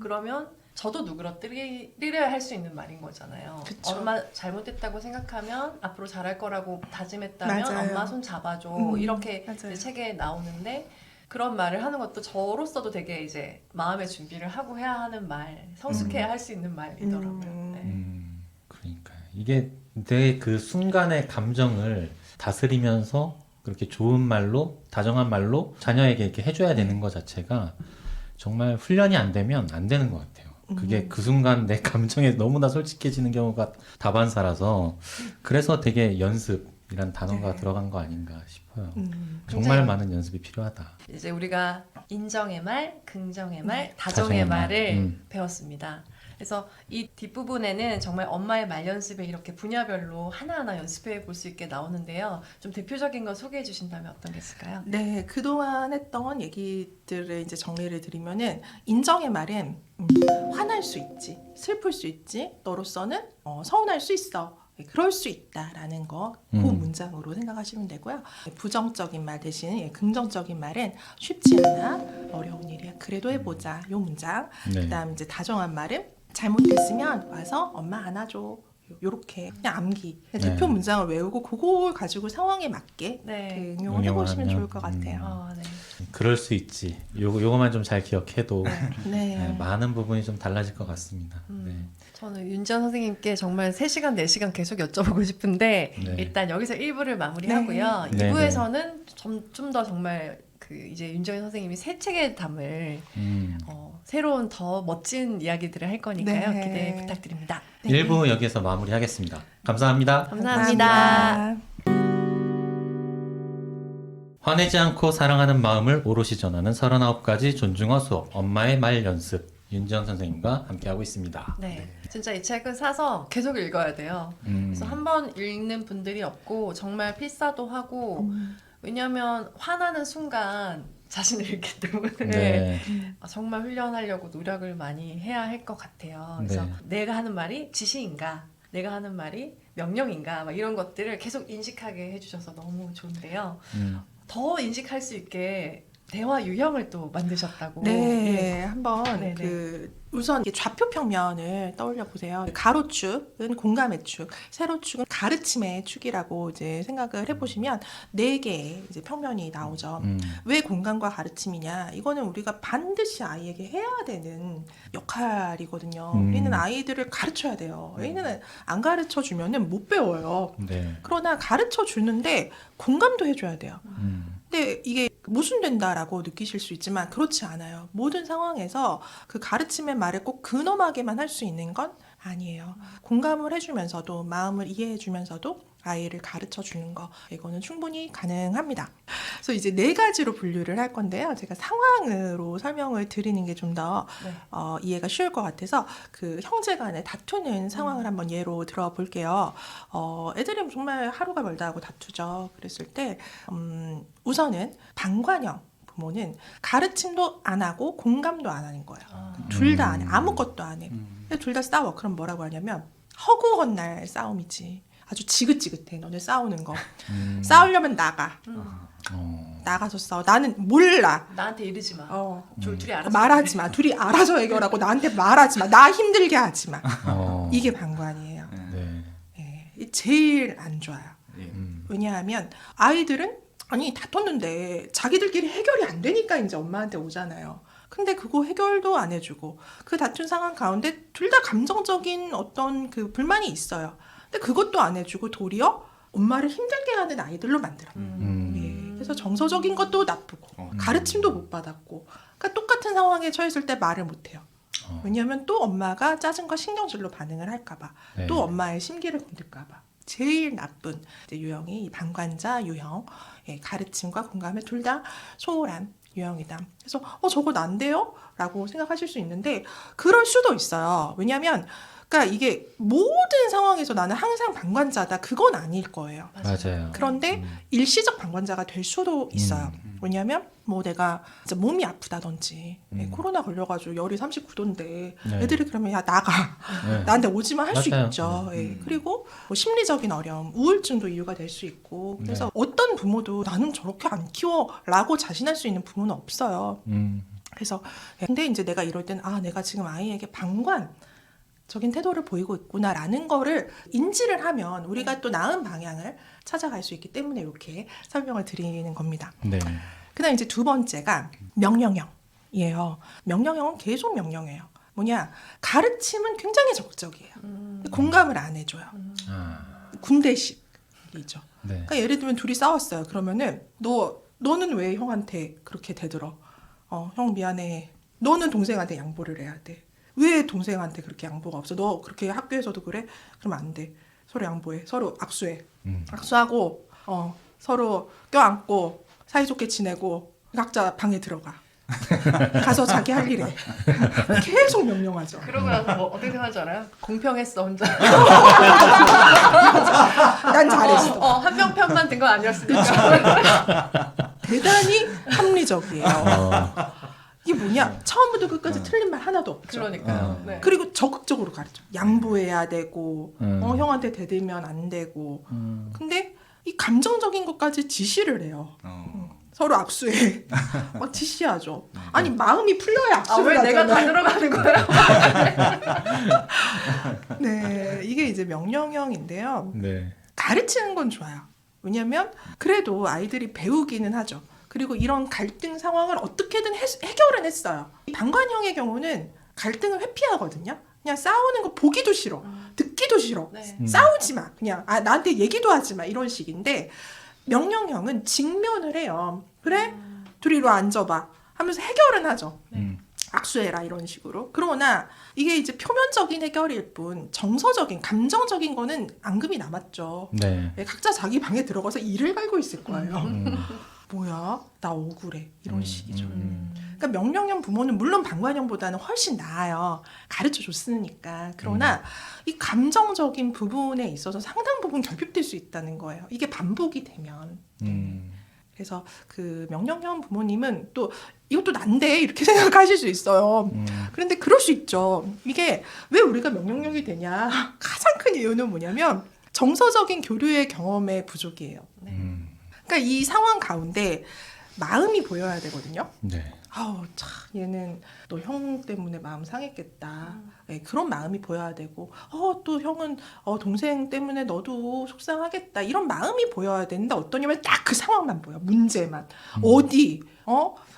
그러면 저도 누그러뜨려야 할 수 있는 말인 거잖아요. 그쵸. 엄마 잘못했다고 생각하면 앞으로 잘할 거라고 다짐했다면 맞아요. 엄마 손 잡아줘. 이렇게 맞아요. 이제 책에 나오는데 그런 말을 하는 것도 저로서도 되게 이제 마음의 준비를 하고 해야 하는 말, 성숙해야 할 수 있는 말이더라고요. 네. 그러니까요. 이게 내 그 순간의 감정을 다스리면서 그렇게 좋은 말로, 다정한 말로 자녀에게 이렇게 해줘야 되는 것 자체가 정말 훈련이 안 되면 안 되는 것 같아요. 그게 그 순간 내 감정에 너무나 솔직해지는 경우가 다반사라서 그래서 되게 연습이란 단어가 네. 들어간 거 아닌가 싶어요. 굉장히- 정말 많은 연습이 필요하다. 이제 우리가 인정의 말, 긍정의 말, 다정의 다정의 말. 말을 배웠습니다. 그래서 이 뒷부분에는 정말 엄마의 말 연습에 이렇게 분야별로 하나하나 연습해 볼 수 있게 나오는데요. 좀 대표적인 거 소개해 주신다면 어떤 게 있을까요? 네, 그동안 했던 얘기들을 이제 정리를 드리면은 인정의 말은 화날 수 있지, 슬플 수 있지, 너로서는 서운할 수 있어. 그럴 수 있다라는 거 그 문장으로 생각하시면 되고요. 부정적인 말 대신 긍정적인 말은 쉽지 않아, 어려운 일이야, 그래도 해보자 요 문장. 네. 그다음 이제 다정한 말은 잘못했으면 와서 엄마 안아줘. 요렇게 그냥 암기 그냥 네. 대표 문장을 외우고 그걸 가지고 상황에 맞게 네. 응용을 해보시면 응용하면, 좋을 것 같아요. 네. 그럴 수 있지. 요거만 좀 잘 기억해도 네. 네, 많은 부분이 좀 달라질 것 같습니다. 네. 저는 윤지연 선생님께 정말 3시간, 4시간 계속 여쭤보고 싶은데 네. 일단 여기서 1부를 마무리하고요. 네. 2부에서는 좀 더 정말 그 이제 윤지연 선생님이 새 책에 담을 새로운 더 멋진 이야기들을 할 거니까요. 네. 기대 부탁드립니다. 1부 여기서 마무리하겠습니다. 감사합니다. 감사합니다. 화내지 않고 사랑하는 마음을 오롯이 전하는 39가지 존중어 수업 엄마의 말 연습 윤지연 선생님과 함께하고 있습니다. 네, 진짜 이 책은 사서 계속 읽어야 돼요. 그래서 한 번 읽는 분들이 없고 정말 필사도 하고 왜냐하면 화나는 순간 자신을 잃기 때문에 네. 정말 훈련하려고 노력을 많이 해야 할 것 같아요. 그래서 네. 내가 하는 말이 지시인가, 내가 하는 말이 명령인가, 막 이런 것들을 계속 인식하게 해주셔서 너무 좋은데요. 더 인식할 수 있게 대화 유형을 또 만드셨다고. 네, 한번 네네. 우선 이게 좌표 평면을 떠올려 보세요. 가로축은 공감의 축, 세로축은 가르침의 축이라고 이제 생각을 해보시면 4개의 이제 평면이 나오죠. 왜 공감과 가르침이냐? 이거는 우리가 반드시 아이에게 해야 되는 역할이거든요. 우리는 아이들을 가르쳐야 돼요. 애는 안 가르쳐 주면은 못 배워요. 네. 그러나 가르쳐 주는데 공감도 해줘야 돼요. 근데 이게 모순된다라고 느끼실 수 있지만 그렇지 않아요. 모든 상황에서 그 가르침의 말을 꼭 근엄하게만 할 수 있는 건 아니에요. 공감을 해주면서도 마음을 이해해주면서도 아이를 가르쳐 주는 거 이거는 충분히 가능합니다. 그래서 이제 4가지로 분류를 할 건데요. 제가 상황으로 설명을 드리는 게 좀 더 네. 이해가 쉬울 것 같아서 그 형제간에 다투는 상황을 한번 예로 들어볼게요. 애들이 정말 하루가 멀다 하고 다투죠. 그랬을 때 우선은 방관형 부모는 가르침도 안 하고 공감도 안 하는 거예요. 둘 다 안 해. 아무것도 안 해. 둘 다 싸워. 그럼 뭐라고 하냐면 허구헌날 싸움이지. 아주 지긋지긋해. 너네 싸우는 거. 싸우려면 나가. 나가서 싸워. 나는 몰라. 나한테 이르지 마. 둘이 알아서 말하지 마. 둘이 알아서 해결하고 나한테 말하지 마. 나 힘들게 하지 마. 이게 방관이에요. 네. 네. 제일 안 좋아요. 왜냐하면 아이들은 아니 다퉜는데 자기들끼리 해결이 안 되니까 이제 엄마한테 오잖아요. 근데 그거 해결도 안 해주고 그 다툰 상황 가운데 둘 다 감정적인 어떤 그 불만이 있어요. 근데 그것도 안 해주고 도리어 엄마를 힘들게 하는 아이들로 만들어. 예, 그래서 정서적인 것도 나쁘고 가르침도 못 받았고 그러니까 똑같은 상황에 처했을 때 말을 못 해요. 왜냐하면 또 엄마가 짜증과 신경질로 반응을 할까봐, 네. 또 엄마의 심기를 건들까봐. 제일 나쁜 이제 유형이 이 방관자 유형, 예, 가르침과 공감에 둘 다 소홀한 유형이다. 그래서 저거 난데요? 라고 생각하실 수 있는데 그럴 수도 있어요. 왜냐하면 그러니까 이게 모든 상황에서 나는 항상 방관자다. 그건 아닐 거예요. 맞아요. 그런데 일시적 방관자가 될 수도 있어요. 왜냐하면 뭐 내가 진짜 몸이 아프다든지 코로나 걸려가지고 열이 39도인데 네. 애들이 그러면 야 나가 네. 나한테 오지마 할 수 맞아요. 있죠. 예. 그리고 뭐 심리적인 어려움, 우울증도 이유가 될 수 있고 그래서 어떤 부모도 나는 저렇게 안 키워라고 자신할 수 있는 부모는 없어요. 그래서 근데 이제 내가 이럴 땐 내가 지금 아이에게 방관적인 태도를 보이고 있구나라는 거를 인지를 하면 우리가 또 나은 방향을 찾아갈 수 있기 때문에 이렇게 설명을 드리는 겁니다. 네. 그다음 이제 두 번째가 명령형이에요. 명령형은 계속 명령해요. 뭐냐, 가르침은 굉장히 적극적이에요. 공감을 안 해줘요. 군대식이죠. 네. 그러니까 예를 들면 둘이 싸웠어요. 그러면은 너는 왜 형한테 그렇게 대들어? 형 미안해. 너는 동생한테 양보를 해야 돼. 왜 동생한테 그렇게 양보가 없어? 너 그렇게 학교에서도 그래? 그러면 안 돼. 서로 양보해. 서로 악수해. 악수하고 서로 껴안고 사이좋게 지내고 각자 방에 들어가. 가서 자기 할 일 해. 계속 명령하죠. 그러고 나서 뭐 어떻게 생각하지 않아요? 공평했어 혼자. 난 잘했어. 한 명 편만 든 건 아니었으니까. 대단히 합리적이에요. 이게 뭐냐? 처음부터 끝까지 틀린 말 하나도 없죠. 그러니까요. 네. 그리고 적극적으로 가르쳐. 양보해야 되고, 형한테 대들면 안 되고. 근데 이 감정적인 것까지 지시를 해요. 서로 악수해. 막 지시하죠. 아니 마음이 풀려야 악수를 왜 내가 다 하잖아요. 들어가는 거예요? 네, 이게 이제 명령형인데요. 네. 가르치는 건 좋아요. 왜냐하면 그래도 아이들이 배우기는 하죠. 그리고 이런 갈등 상황을 어떻게든 해결은 했어요. 이 방관형의 경우는 갈등을 회피하거든요. 그냥 싸우는 거 보기도 싫어. 듣기도 싫어. 네. 싸우지 마. 그냥 나한테 얘기도 하지 마. 이런 식인데 명령형은 직면을 해요. 그래? 둘이 이리 앉아봐. 하면서 해결은 하죠. 악수해라 이런 식으로. 그러나 이게 이제 표면적인 해결일 뿐 정서적인 감정적인 거는 앙금이 남았죠. 네. 각자 자기 방에 들어가서 이를 갈고 있을 거예요. 뭐야? 나 억울해. 이런 식이죠. 그러니까 명령형 부모는 물론 방관형보다는 훨씬 나아요. 가르쳐 줬으니까. 그러나 이 감정적인 부분에 있어서 상당 부분 결핍될 수 있다는 거예요. 이게 반복이 되면. 그래서 그 명령형 부모님은 또 이것도 난데 이렇게 생각하실 수 있어요. 그런데 그럴 수 있죠. 이게 왜 우리가 명령형이 되냐? 가장 큰 이유는 뭐냐면 정서적인 교류의 경험의 부족이에요. 그러니까 이 상황 가운데 마음이 보여야 되거든요. 네. 참 얘는 또 형 때문에 마음 상했겠다. 네, 그런 마음이 보여야 되고, 또 형은 동생 때문에 너도 속상하겠다. 이런 마음이 보여야 되는데 어떠냐면 딱 그 상황만 보여. 문제만. 어디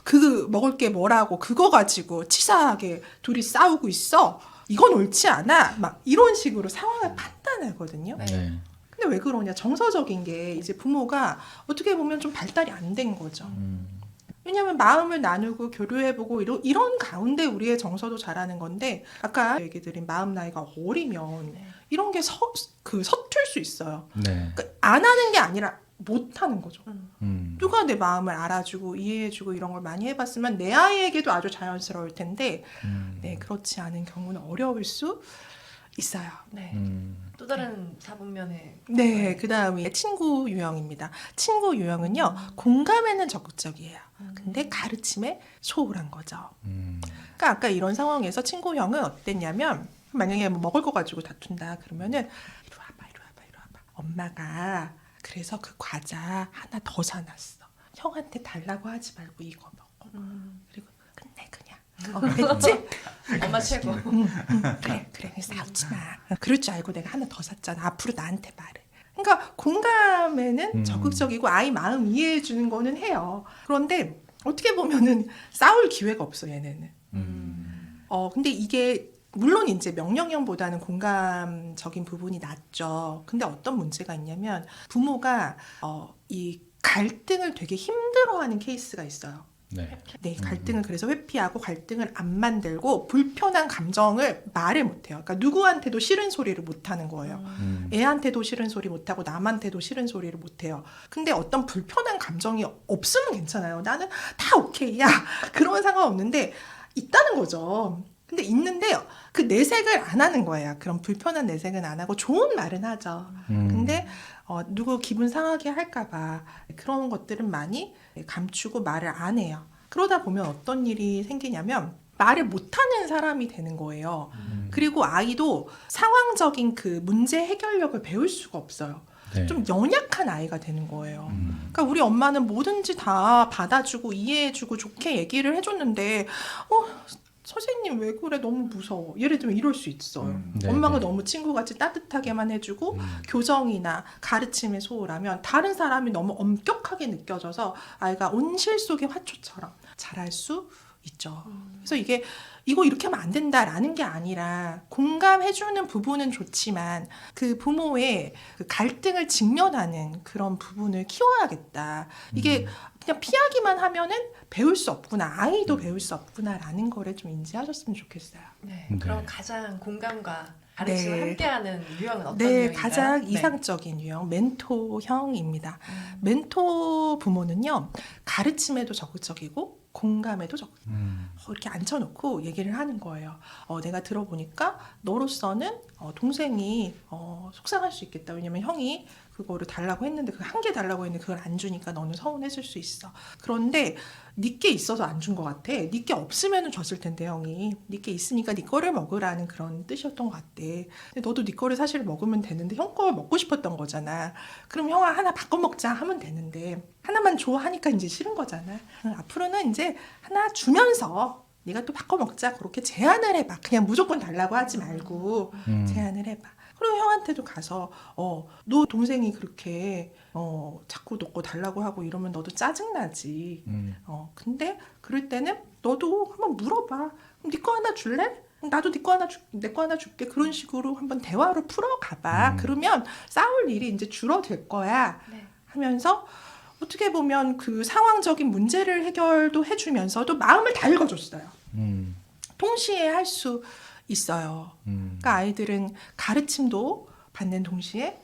그 먹을 게 뭐라고 그거 가지고 치사하게 둘이 싸우고 있어. 이건 옳지 않아. 막 이런 식으로 상황을 판단하거든요. 네. 근데 왜 그러냐? 정서적인 게 이제 부모가 어떻게 보면 좀 발달이 안 된 거죠. 왜냐하면 마음을 나누고 교류해보고 이런 가운데 우리의 정서도 자라는 건데 아까 얘기 드린 마음 나이가 어리면 이런 게 서툴 수 있어요. 네. 그러니까 안 하는 게 아니라 못 하는 거죠. 누가 내 마음을 알아주고 이해해주고 이런 걸 많이 해봤으면 내 아이에게도 아주 자연스러울 텐데 네, 그렇지 않은 경우는 어려울 수 있어요. 네. 또 다른 사분면에 네, 그 다음이 친구 유형입니다. 친구 유형은요, 공감에는 적극적이에요. 근데 가르침에 소홀한 거죠. 그러니까 아까 이런 상황에서 친구형은 어땠냐면, 만약에 뭐 먹을 거 가지고 다툰다 그러면은 이리 와봐. 엄마가 그래서 그 과자 하나 더 사놨어. 형한테 달라고 하지 말고 이거 먹어. 그리고 끝내 그냥. 됐지? 엄마 최고. 그래 싸우지 마. 그럴 줄 알고 내가 하나 더 샀잖아. 앞으로 나한테 말해. 그러니까 공감에는 적극적이고 아이 마음 이해해 주는 거는 해요. 그런데 어떻게 보면은 싸울 기회가 없어 얘네는. 근데 이게 물론 이제 명령형보다는 공감적인 부분이 낫죠. 근데 어떤 문제가 있냐면 부모가 이 갈등을 되게 힘들어하는 케이스가 있어요. 네. 네, 갈등을 그래서 회피하고 갈등을 안 만들고 불편한 감정을 말을 못해요. 그러니까 누구한테도 싫은 소리를 못하는 거예요. 애한테도 싫은 소리 못하고 남한테도 싫은 소리를 못해요. 근데 어떤 불편한 감정이 없으면 괜찮아요. 나는 다 오케이야. 그런 상관없는데 있다는 거죠. 근데 있는데 그 내색을 안 하는 거예요. 그런 불편한 내색은 안 하고 좋은 말은 하죠. 근데 누구 기분 상하게 할까봐 그런 것들은 많이 감추고 말을 안 해요. 그러다 보면 어떤 일이 생기냐면 말을 못하는 사람이 되는 거예요. 그리고 아이도 상황적인 그 문제 해결력을 배울 수가 없어요. 네. 좀 연약한 아이가 되는 거예요. 그러니까 우리 엄마는 뭐든지 다 받아주고 이해해주고 좋게 얘기를 해줬는데 선생님 왜 그래 너무 무서워 예를 들면 이럴 수 있어요. 네, 엄마가 네. 너무 친구같이 따뜻하게만 해주고 교정이나 가르침에 소홀하면 다른 사람이 너무 엄격하게 느껴져서 아이가 온실 속의 화초처럼 자랄 수 있죠. 그래서 이거 이렇게 하면 안 된다라는 게 아니라 공감해주는 부분은 좋지만 그 부모의 그 갈등을 직면하는 그런 부분을 키워야겠다. 이게 그냥 피하기만 하면은 배울 수 없구나. 아이도 배울 수 없구나라는 거를 좀 인지하셨으면 좋겠어요. 네. 네. 그럼 가장 공감과 가르침을 네. 함께하는 유형은 어떤 네, 유형인가요? 가장 네. 이상적인 유형 멘토형입니다. 멘토 부모는요 가르침에도 적극적이고 공감에도 이렇게 앉혀놓고 얘기를 하는 거예요. 내가 들어보니까 너로서는 동생이 속상할 수 있겠다. 왜냐면 형이 그거를 달라고 했는데 그 한 개 달라고 했는데 그걸 안 주니까 너는 서운했을 수 있어. 그런데 니께 있어서 안 준 것 같아. 니께 없으면 줬을 텐데 형이 니께 있으니까 니 거를 먹으라는 그런 뜻이었던 것 같대. 근데 너도 니 거를 사실 먹으면 되는데 형 거 먹고 싶었던 거잖아. 그럼 형아 하나 바꿔 먹자 하면 되는데 하나만 줘 하니까 이제 싫은 거잖아. 앞으로는 이제 하나 주면서 네가 또 바꿔 먹자 그렇게 제안을 해봐. 그냥 무조건 달라고 하지 말고 제안을 해봐. 그리고 형한테도 가서 너 동생이 그렇게 자꾸 너 거 달라고 하고 이러면 너도 짜증나지. 근데 그럴 때는 너도 한번 물어봐. 그럼 네 거 하나 줄래? 나도 네 거 하나 내 거 하나 줄게. 그런 식으로 한번 대화로 풀어가봐. 그러면 싸울 일이 이제 줄어들 거야. 네. 하면서 어떻게 보면 그 상황적인 문제를 해결도 해주면서도 마음을 다 읽어줬어요. 동시에 할 수 있어요. 그러니까 아이들은 가르침도 받는 동시에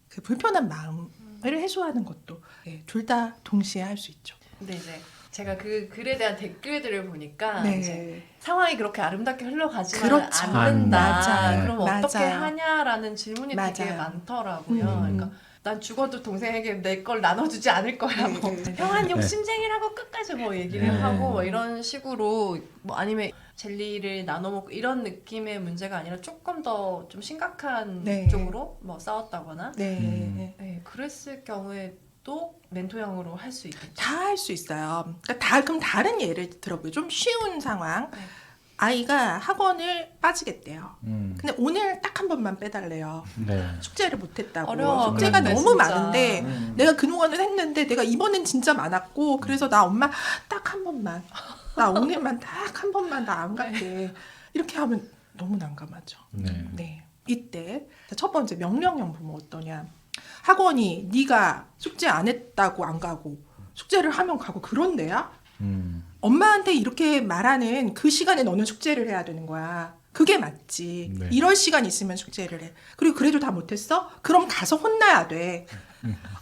그 불편한 마음을 해소하는 것도 둘 다 동시에 할 수 있죠. 네, 네. 제가 그 글에 대한 댓글들을 보니까 네. 이제 상황이 그렇게 아름답게 흘러가지만 그렇죠. 않는다. 맞아요. 그럼 어떻게 맞아요. 하냐라는 질문이 되게 맞아요. 많더라고요. 그러니까 난 죽어도 동생에게 내 걸 나눠주지 않을 거야. 네, 뭐. 네. 형한 욕심쟁이라고 끝까지 뭐 얘기를 네. 하고 뭐 이런 식으로 뭐 아니면 젤리를 나눠 먹고 이런 느낌의 문제가 아니라 조금 더 좀 심각한 네. 쪽으로 뭐 싸웠다거나 네. 네, 그랬을 경우에도 멘토형으로 할 수 있겠죠. 다 할 수 있어요. 그러니까 그럼 다른 예를 들어보요. 좀 쉬운 상황. 네. 아이가 학원을 빠지겠대요. 음. 근데 오늘 딱 한 번만 빼달래요. 네. 숙제를 못했다고. 어려워. 숙제가 그런데 너무 진짜. 많은데 내가 그동안은 했는데 내가 이번엔 진짜 많았고 그래서 나 엄마 딱 한 번만 나 오늘만 딱 한 번만 나 안 갈게. 이렇게 하면 너무 난감하죠. 네. 네. 이때 첫 번째 명령형 부모 어떠냐. 학원이 네가 숙제 안 했다고 안 가고 숙제를 하면 가고 그런 데야? 엄마한테 이렇게 말하는 그 시간에 너는 숙제를 해야 되는 거야. 그게 맞지. 네. 이럴 시간 있으면 숙제를 해. 그리고 그래도 다 못했어? 그럼 가서 혼나야 돼.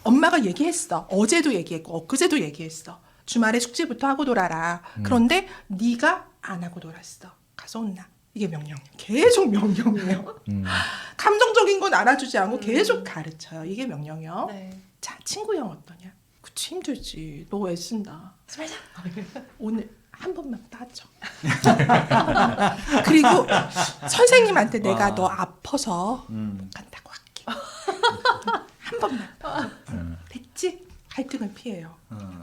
엄마가 얘기했어. 어제도 얘기했고 엊그제도 얘기했어. 주말에 숙제부터 하고 놀아라. 그런데 네가 안 하고 놀았어. 가서 혼나. 이게 명령. 계속 명령이에요. 감정적인 건 알아주지 않고 계속 가르쳐요. 이게 명령이요. 네. 자, 친구형 어떠냐? 그치, 힘들지. 너 애쓴다. 오늘 한 번만 따져. 그리고 선생님한테 내가 너 아파서 못 간다고 할게. 한 번만 따져. 됐지? 갈등을 피해요.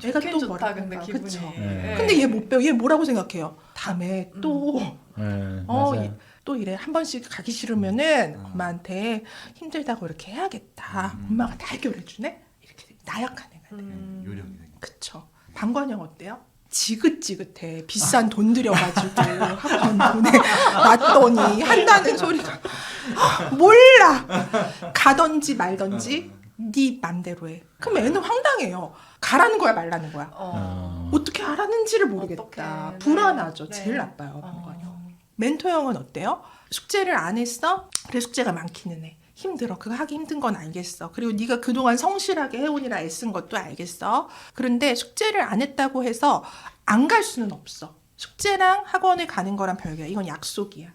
애가 좋긴 또 좋다, 뭐라고 근데 할까? 기분이. 그쵸? 네. 근데 얘 못 배워. 얘 뭐라고 생각해요? 다음에 또 네. 맞아요. 또 이래 한 번씩 가기 싫으면은 엄마한테 힘들다고 이렇게 해야겠다. 엄마가 다 해결해 주네. 이렇게 나약한 애가 돼. 요령이 생겨. 그쵸. 방관형 어때요? 지긋지긋해. 비싼 돈 들여가지고 학원 보내 놨더니 한다는 소리가 몰라. 가던지 말던지 네 맘대로 해. 그럼 애는 황당해요. 가라는 거야 말라는 거야. 어떻게 알았는지를 모르겠다. 어떡해. 불안하죠. 네. 제일 나빠요. 방관형. 어. 멘토형은 어때요? 숙제를 안 했어? 그래 숙제가 많기는 해. 힘들어. 그거 하기 힘든 건 알겠어. 그리고 네가 그동안 성실하게 해오느라 애쓴 것도 알겠어. 그런데 숙제를 안 했다고 해서 안 갈 수는 없어. 숙제랑 학원을 가는 거랑 별개야. 이건 약속이야.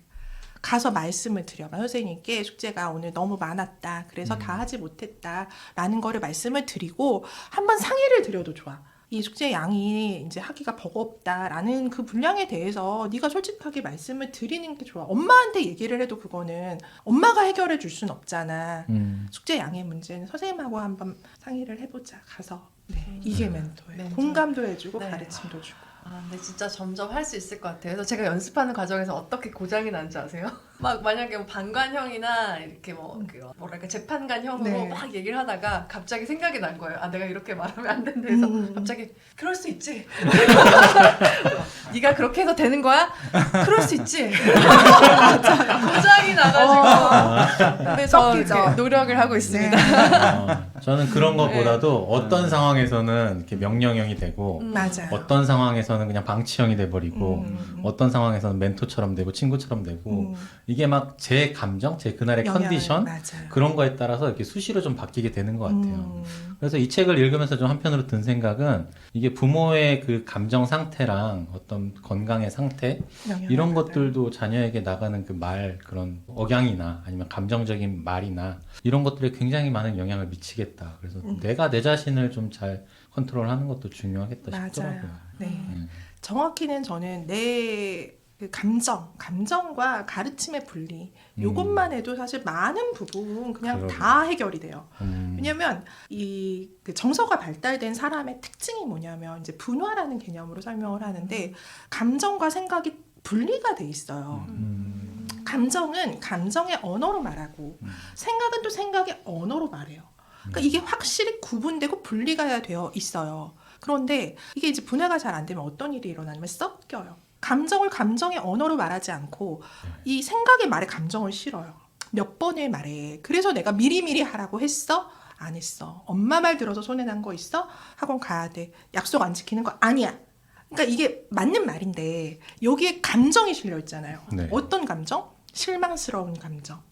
가서 말씀을 드려봐. 선생님께 숙제가 오늘 너무 많았다. 그래서 다 하지 못했다. 라는 거를 말씀을 드리고 한번 상의를 드려도 좋아. 이 숙제 양이 이제 하기가 버겁다라는 그 분량에 대해서 네가 솔직하게 말씀을 드리는 게 좋아. 엄마한테 얘기를 해도 그거는 엄마가 해결해 줄 순 없잖아. 숙제 양의 문제는 선생님하고 한번 상의를 해보자. 가서. 네, 이게 멘토예요. 멘토. 공감도 해주고 네. 가르침도 주고. 아, 근데 진짜 점점 할 수 있을 것 같아요. 그래서 제가 연습하는 과정에서 어떻게 고장이 난지 아세요? 막 만약에 뭐 반관형이나 이렇게 뭐 뭐랄까 재판관형으로 네. 막 얘기를 하다가 갑자기 생각이 난 거예요. 아, 내가 이렇게 말하면 안 된다 해서 갑자기 그럴 수 있지. 네가 그렇게 해서 되는 거야? 그럴 수 있지. 고장이 나가지고. 근데 저 섞이죠. 이렇게 노력을 하고 있습니다. 저는 그런 것보다도 네. 어떤 상황에서는 이렇게 명령형이 되고 맞아요. 어떤 상황에서는 그냥 방치형이 돼버리고 음. 어떤 상황에서는 멘토처럼 되고 친구처럼 되고 이게 막 제 감정, 제 그날의 영향을- 컨디션 맞아요. 그런 거에 따라서 이렇게 수시로 좀 바뀌게 되는 것 같아요. 음. 그래서 이 책을 읽으면서 좀 한편으로 든 생각은 이게 부모의 그 감정 상태랑 어떤 건강의 상태 영향을 이런 받아요. 것들도 자녀에게 나가는 그 말 그런 억양이나 아니면 감정적인 말이나 이런 것들에 굉장히 많은 영향을 미치겠다. 그래서 내가 내 자신을 좀 잘 컨트롤하는 것도 중요하겠다 맞아요. 싶더라고요. 네. 정확히는 저는 내 그 감정과 가르침의 분리 요것만 해도 사실 많은 부분 그냥 그러게요. 다 해결이 돼요. 음. 왜냐하면 그 정서가 발달된 사람의 특징이 뭐냐면 이제 분화라는 개념으로 설명을 하는데 감정과 생각이 분리가 돼 있어요. 감정은 감정의 언어로 말하고 생각은 또 생각의 언어로 말해요. 그러니까 이게 확실히 구분되고 분리가 되어 있어요. 그런데 이게 이제 분해가 잘 안 되면 어떤 일이 일어나냐면 섞여요. 감정을 감정의 언어로 말하지 않고 이 생각의 말에 감정을 실어요. 몇 번을 말해. 그래서 내가 미리미리 하라고 했어? 안 했어. 엄마 말 들어서 손해난 거 있어? 학원 가야 돼. 약속 안 지키는 거 아니야. 그러니까 이게 맞는 말인데 여기에 감정이 실려 있잖아요. 네. 어떤 감정? 실망스러운 감정.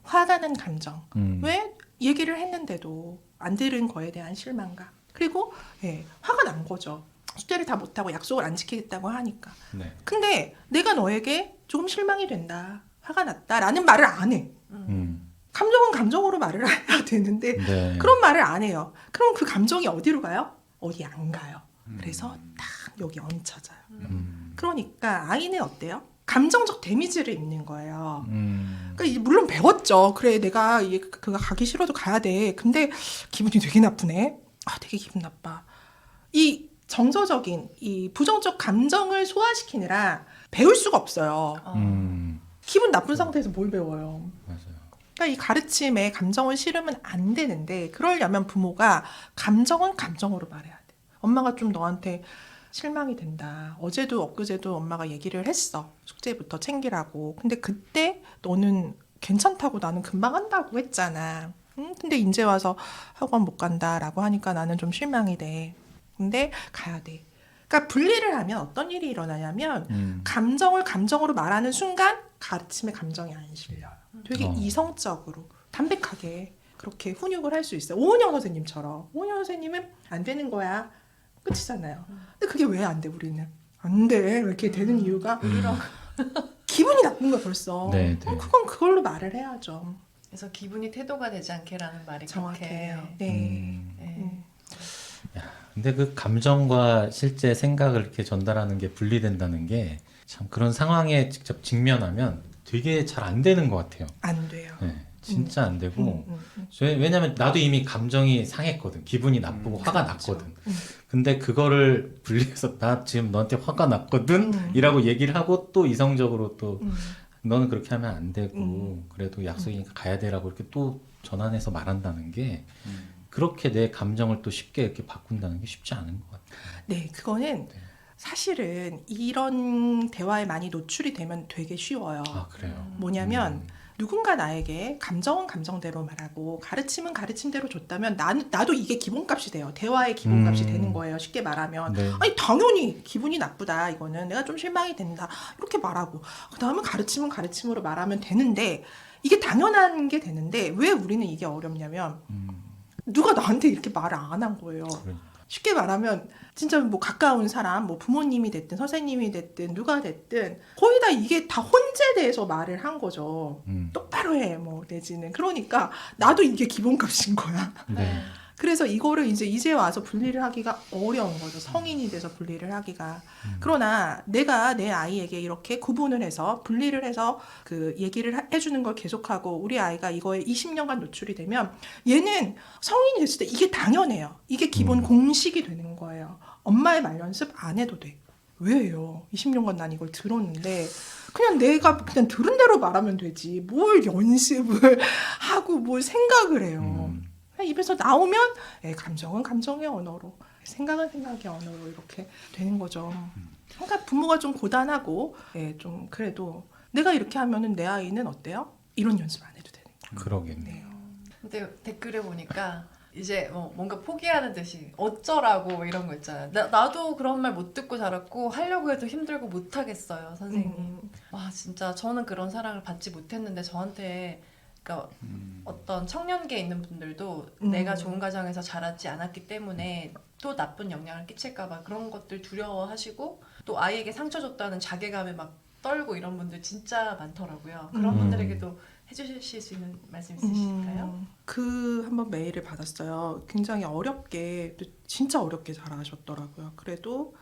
화가 난 감정. 왜 얘기를 했는데도 안 들은 거에 대한 실망감. 그리고 화가 난 거죠. 숙제를 다 못하고 약속을 안 지키겠다고 하니까. 네. 근데 내가 너에게 조금 실망이 된다. 화가 났다라는 말을 안 해. 감정은 감정으로 말을 해야 되는데 네. 그런 말을 안 해요. 그럼 그 감정이 어디로 가요? 어디 안 가요. 그래서 딱 여기 얹혀져요. 그러니까 아이는 어때요? 감정적 데미지를 입는 거예요. 그러니까 이제 물론 배웠죠. 그래 내가 그가 가기 싫어도 가야 돼. 근데 기분이 되게 나쁘네. 아 되게 기분 나빠. 이 정서적인 이 부정적 감정을 소화시키느라 배울 수가 없어요. 기분 나쁜 상태에서 뭘 배워요? 맞아요. 그러니까 이 가르침에 감정을 실으면 안 되는데 그러려면 부모가 감정은 감정으로 말해야 돼. 엄마가 좀 너한테 실망이 된다. 어제도 엊그제도 엄마가 얘기를 했어. 숙제부터 챙기라고. 근데 그때 너는 괜찮다고 나는 금방 한다고 했잖아. 근데 이제 와서 학원 못 간다라고 하니까 나는 좀 실망이 돼. 근데 가야 돼. 그러니까 분리를 하면 어떤 일이 일어나냐면 감정을 감정으로 말하는 순간 가르침에 감정이 안 실려요. 되게 이성적으로 담백하게 그렇게 훈육을 할 수 있어요. 오은영 선생님처럼. 오은영 선생님은 안 되는 거야. 끝이잖아요. 근데 그게 왜 안 돼 우리는? 안 돼. 이렇게 되는 이유가 기분이 나쁜 거야 벌써. 네, 네. 그건 그걸로 말을 해야죠. 그래서 기분이 태도가 되지 않게라는 말이 정확해요. 그렇게. 네. 네. 근데 그 감정과 실제 생각을 이렇게 전달하는 게 분리된다는 게 참 그런 상황에 직접 직면하면 되게 잘 안 되는 것 같아요. 안 돼요. 네, 진짜 안 되고 왜냐면 나도 이미 감정이 상했거든. 기분이 나쁘고 화가 났거든. 근데 그거를 분리해서 나 지금 너한테 화가 났거든 이라고 얘기를 하고 또 이성적으로 또 너는 그렇게 하면 안 되고 그래도 약속이니까 가야 되라고 이렇게 또 전환해서 말한다는 게 그렇게 내 감정을 또 쉽게 이렇게 바꾼다는 게 쉽지 않은 것 같아요. 네, 그거는 사실은 이런 대화에 많이 노출이 되면 되게 쉬워요. 아 그래요. 뭐냐면 누군가 나에게 감정은 감정대로 말하고 가르침은 가르침대로 줬다면 나도 이게 기본값이 돼요. 대화의 기본값이 되는 거예요. 쉽게 말하면. 네. 아니 당연히 기분이 나쁘다. 이거는 내가 좀 실망이 된다. 이렇게 말하고 그 다음에 가르침은 가르침으로 말하면 되는데 이게 당연한 게 되는데 왜 우리는 이게 어렵냐면 누가 나한테 이렇게 말을 안 한 거예요. 쉽게 말하면 진짜 뭐 가까운 사람, 뭐 부모님이 됐든 선생님이 됐든 누가 됐든 거의 다 이게 다 혼재돼서 말을 한 거죠. 똑바로 해, 뭐 내지는 그러니까 나도 이게 기본값인 거야. 네. 그래서 이거를 이제 와서 분리를 하기가 어려운 거죠. 성인이 돼서 분리를 하기가. 그러나 내가 내 아이에게 이렇게 구분을 해서 분리를 해서 그 얘기를 해주는 걸 계속하고 우리 아이가 이거에 20년간 노출이 되면 얘는 성인이 됐을 때 이게 당연해요. 이게 기본 공식이 되는 거예요. 엄마의 말 연습 안 해도 돼. 왜요? 20년간 난 이걸 들었는데 그냥 내가 그냥 들은 대로 말하면 되지. 뭘 연습을 하고 뭘 생각을 해요. 입에서 나오면 감정은 감정의 언어로, 생각은 생각의 언어로 이렇게 되는 거죠. 그러니까 부모가 좀 고단하고 좀 그래도 내가 이렇게 하면은 내 아이는 어때요? 이런 연습 안 해도 되는 거예요. 그러겠네요. 근데 댓글에 보니까 이제 뭔가 포기하는 듯이 어쩌라고 이런 거 있잖아요. 나도 그런 말 못 듣고 자랐고 하려고 해도 힘들고 못 하겠어요, 선생님. 와 진짜 저는 그런 사랑을 받지 못했는데 저한테 그러니까 어떤 청년기에 있는 분들도 내가 좋은 가정에서 자라지 않았기 때문에 또 나쁜 영향을 끼칠까봐 그런 것들 두려워하시고 또 아이에게 상처 줬다는 자괴감에 막 떨고 이런 분들 진짜 많더라고요. 그런 분들에게도 해주실 수 있는 말씀 있으실까요? 한번 메일을 받았어요. 굉장히 어렵게, 진짜 어렵게 잘하셨더라고요. 그래도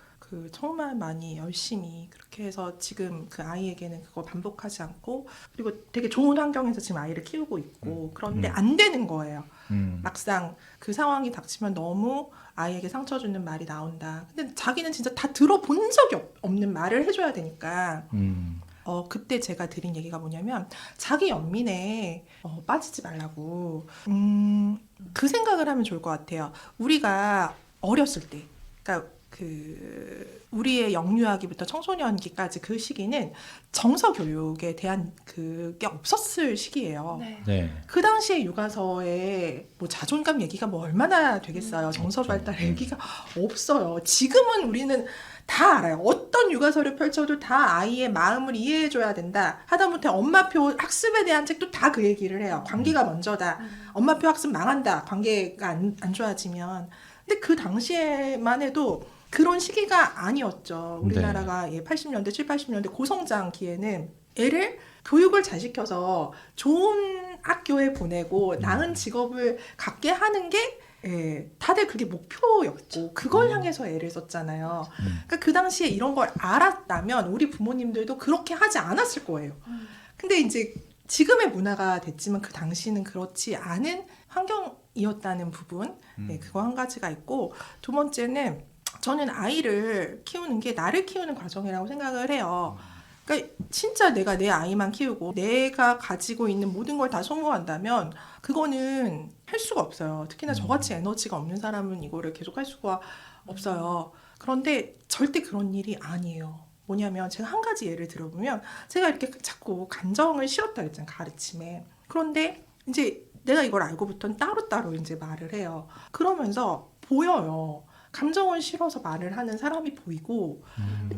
정말 많이 열심히 그렇게 해서 지금 그 아이에게는 그거 반복하지 않고 그리고 되게 좋은 환경에서 지금 아이를 키우고 있고 그런데 안 되는 거예요. 막상 그 상황이 닥치면 너무 아이에게 상처 주는 말이 나온다. 근데 자기는 진짜 다 들어본 적이 없는 말을 해줘야 되니까 그때 제가 드린 얘기가 뭐냐면 자기 연민에 빠지지 말라고 그 생각을 하면 좋을 것 같아요. 우리가 어렸을 때 그러니까 우리의 영유아기부터 청소년기까지 그 시기는 정서 교육에 대한 그게 없었을 시기예요. 네. 네. 그 당시에 육아서에 뭐 자존감 얘기가 뭐 얼마나 되겠어요. 정서 발달 얘기가 없어요. 지금은 우리는 다 알아요. 어떤 육아서를 펼쳐도 다 아이의 마음을 이해해줘야 된다. 하다못해 엄마표 학습에 대한 책도 다 그 얘기를 해요. 관계가 먼저다. 엄마표 학습 망한다. 관계가 안 좋아지면. 근데 그 당시에만 해도 그런 시기가 아니었죠. 우리나라가 80년대, 7, 80년대 고성장기에는 애를 교육을 잘 시켜서 좋은 학교에 보내고 나은 직업을 갖게 하는 게 다들 그게 목표였고 그걸 향해서 애를 썼잖아요. 그러니까 그 당시에 이런 걸 알았다면 우리 부모님들도 그렇게 하지 않았을 거예요. 근데 이제 지금의 문화가 됐지만 그 당시는 그렇지 않은 환경이었다는 부분, 그거 한 가지가 있고 두 번째는 저는 아이를 키우는 게 나를 키우는 과정이라고 생각을 해요. 그러니까 진짜 내가 내 아이만 키우고 내가 가지고 있는 모든 걸 다 소모한다면 그거는 할 수가 없어요. 특히나 저같이 에너지가 없는 사람은 이거를 계속 할 수가 없어요. 그런데 절대 그런 일이 아니에요. 뭐냐면 제가 한 가지 예를 들어보면 제가 이렇게 자꾸 감정을 실었다 했잖아요. 가르침에. 그런데 이제 내가 이걸 알고부터는 따로따로 이제 말을 해요. 그러면서 보여요. 감정을 실어서 말을 하는 사람이 보이고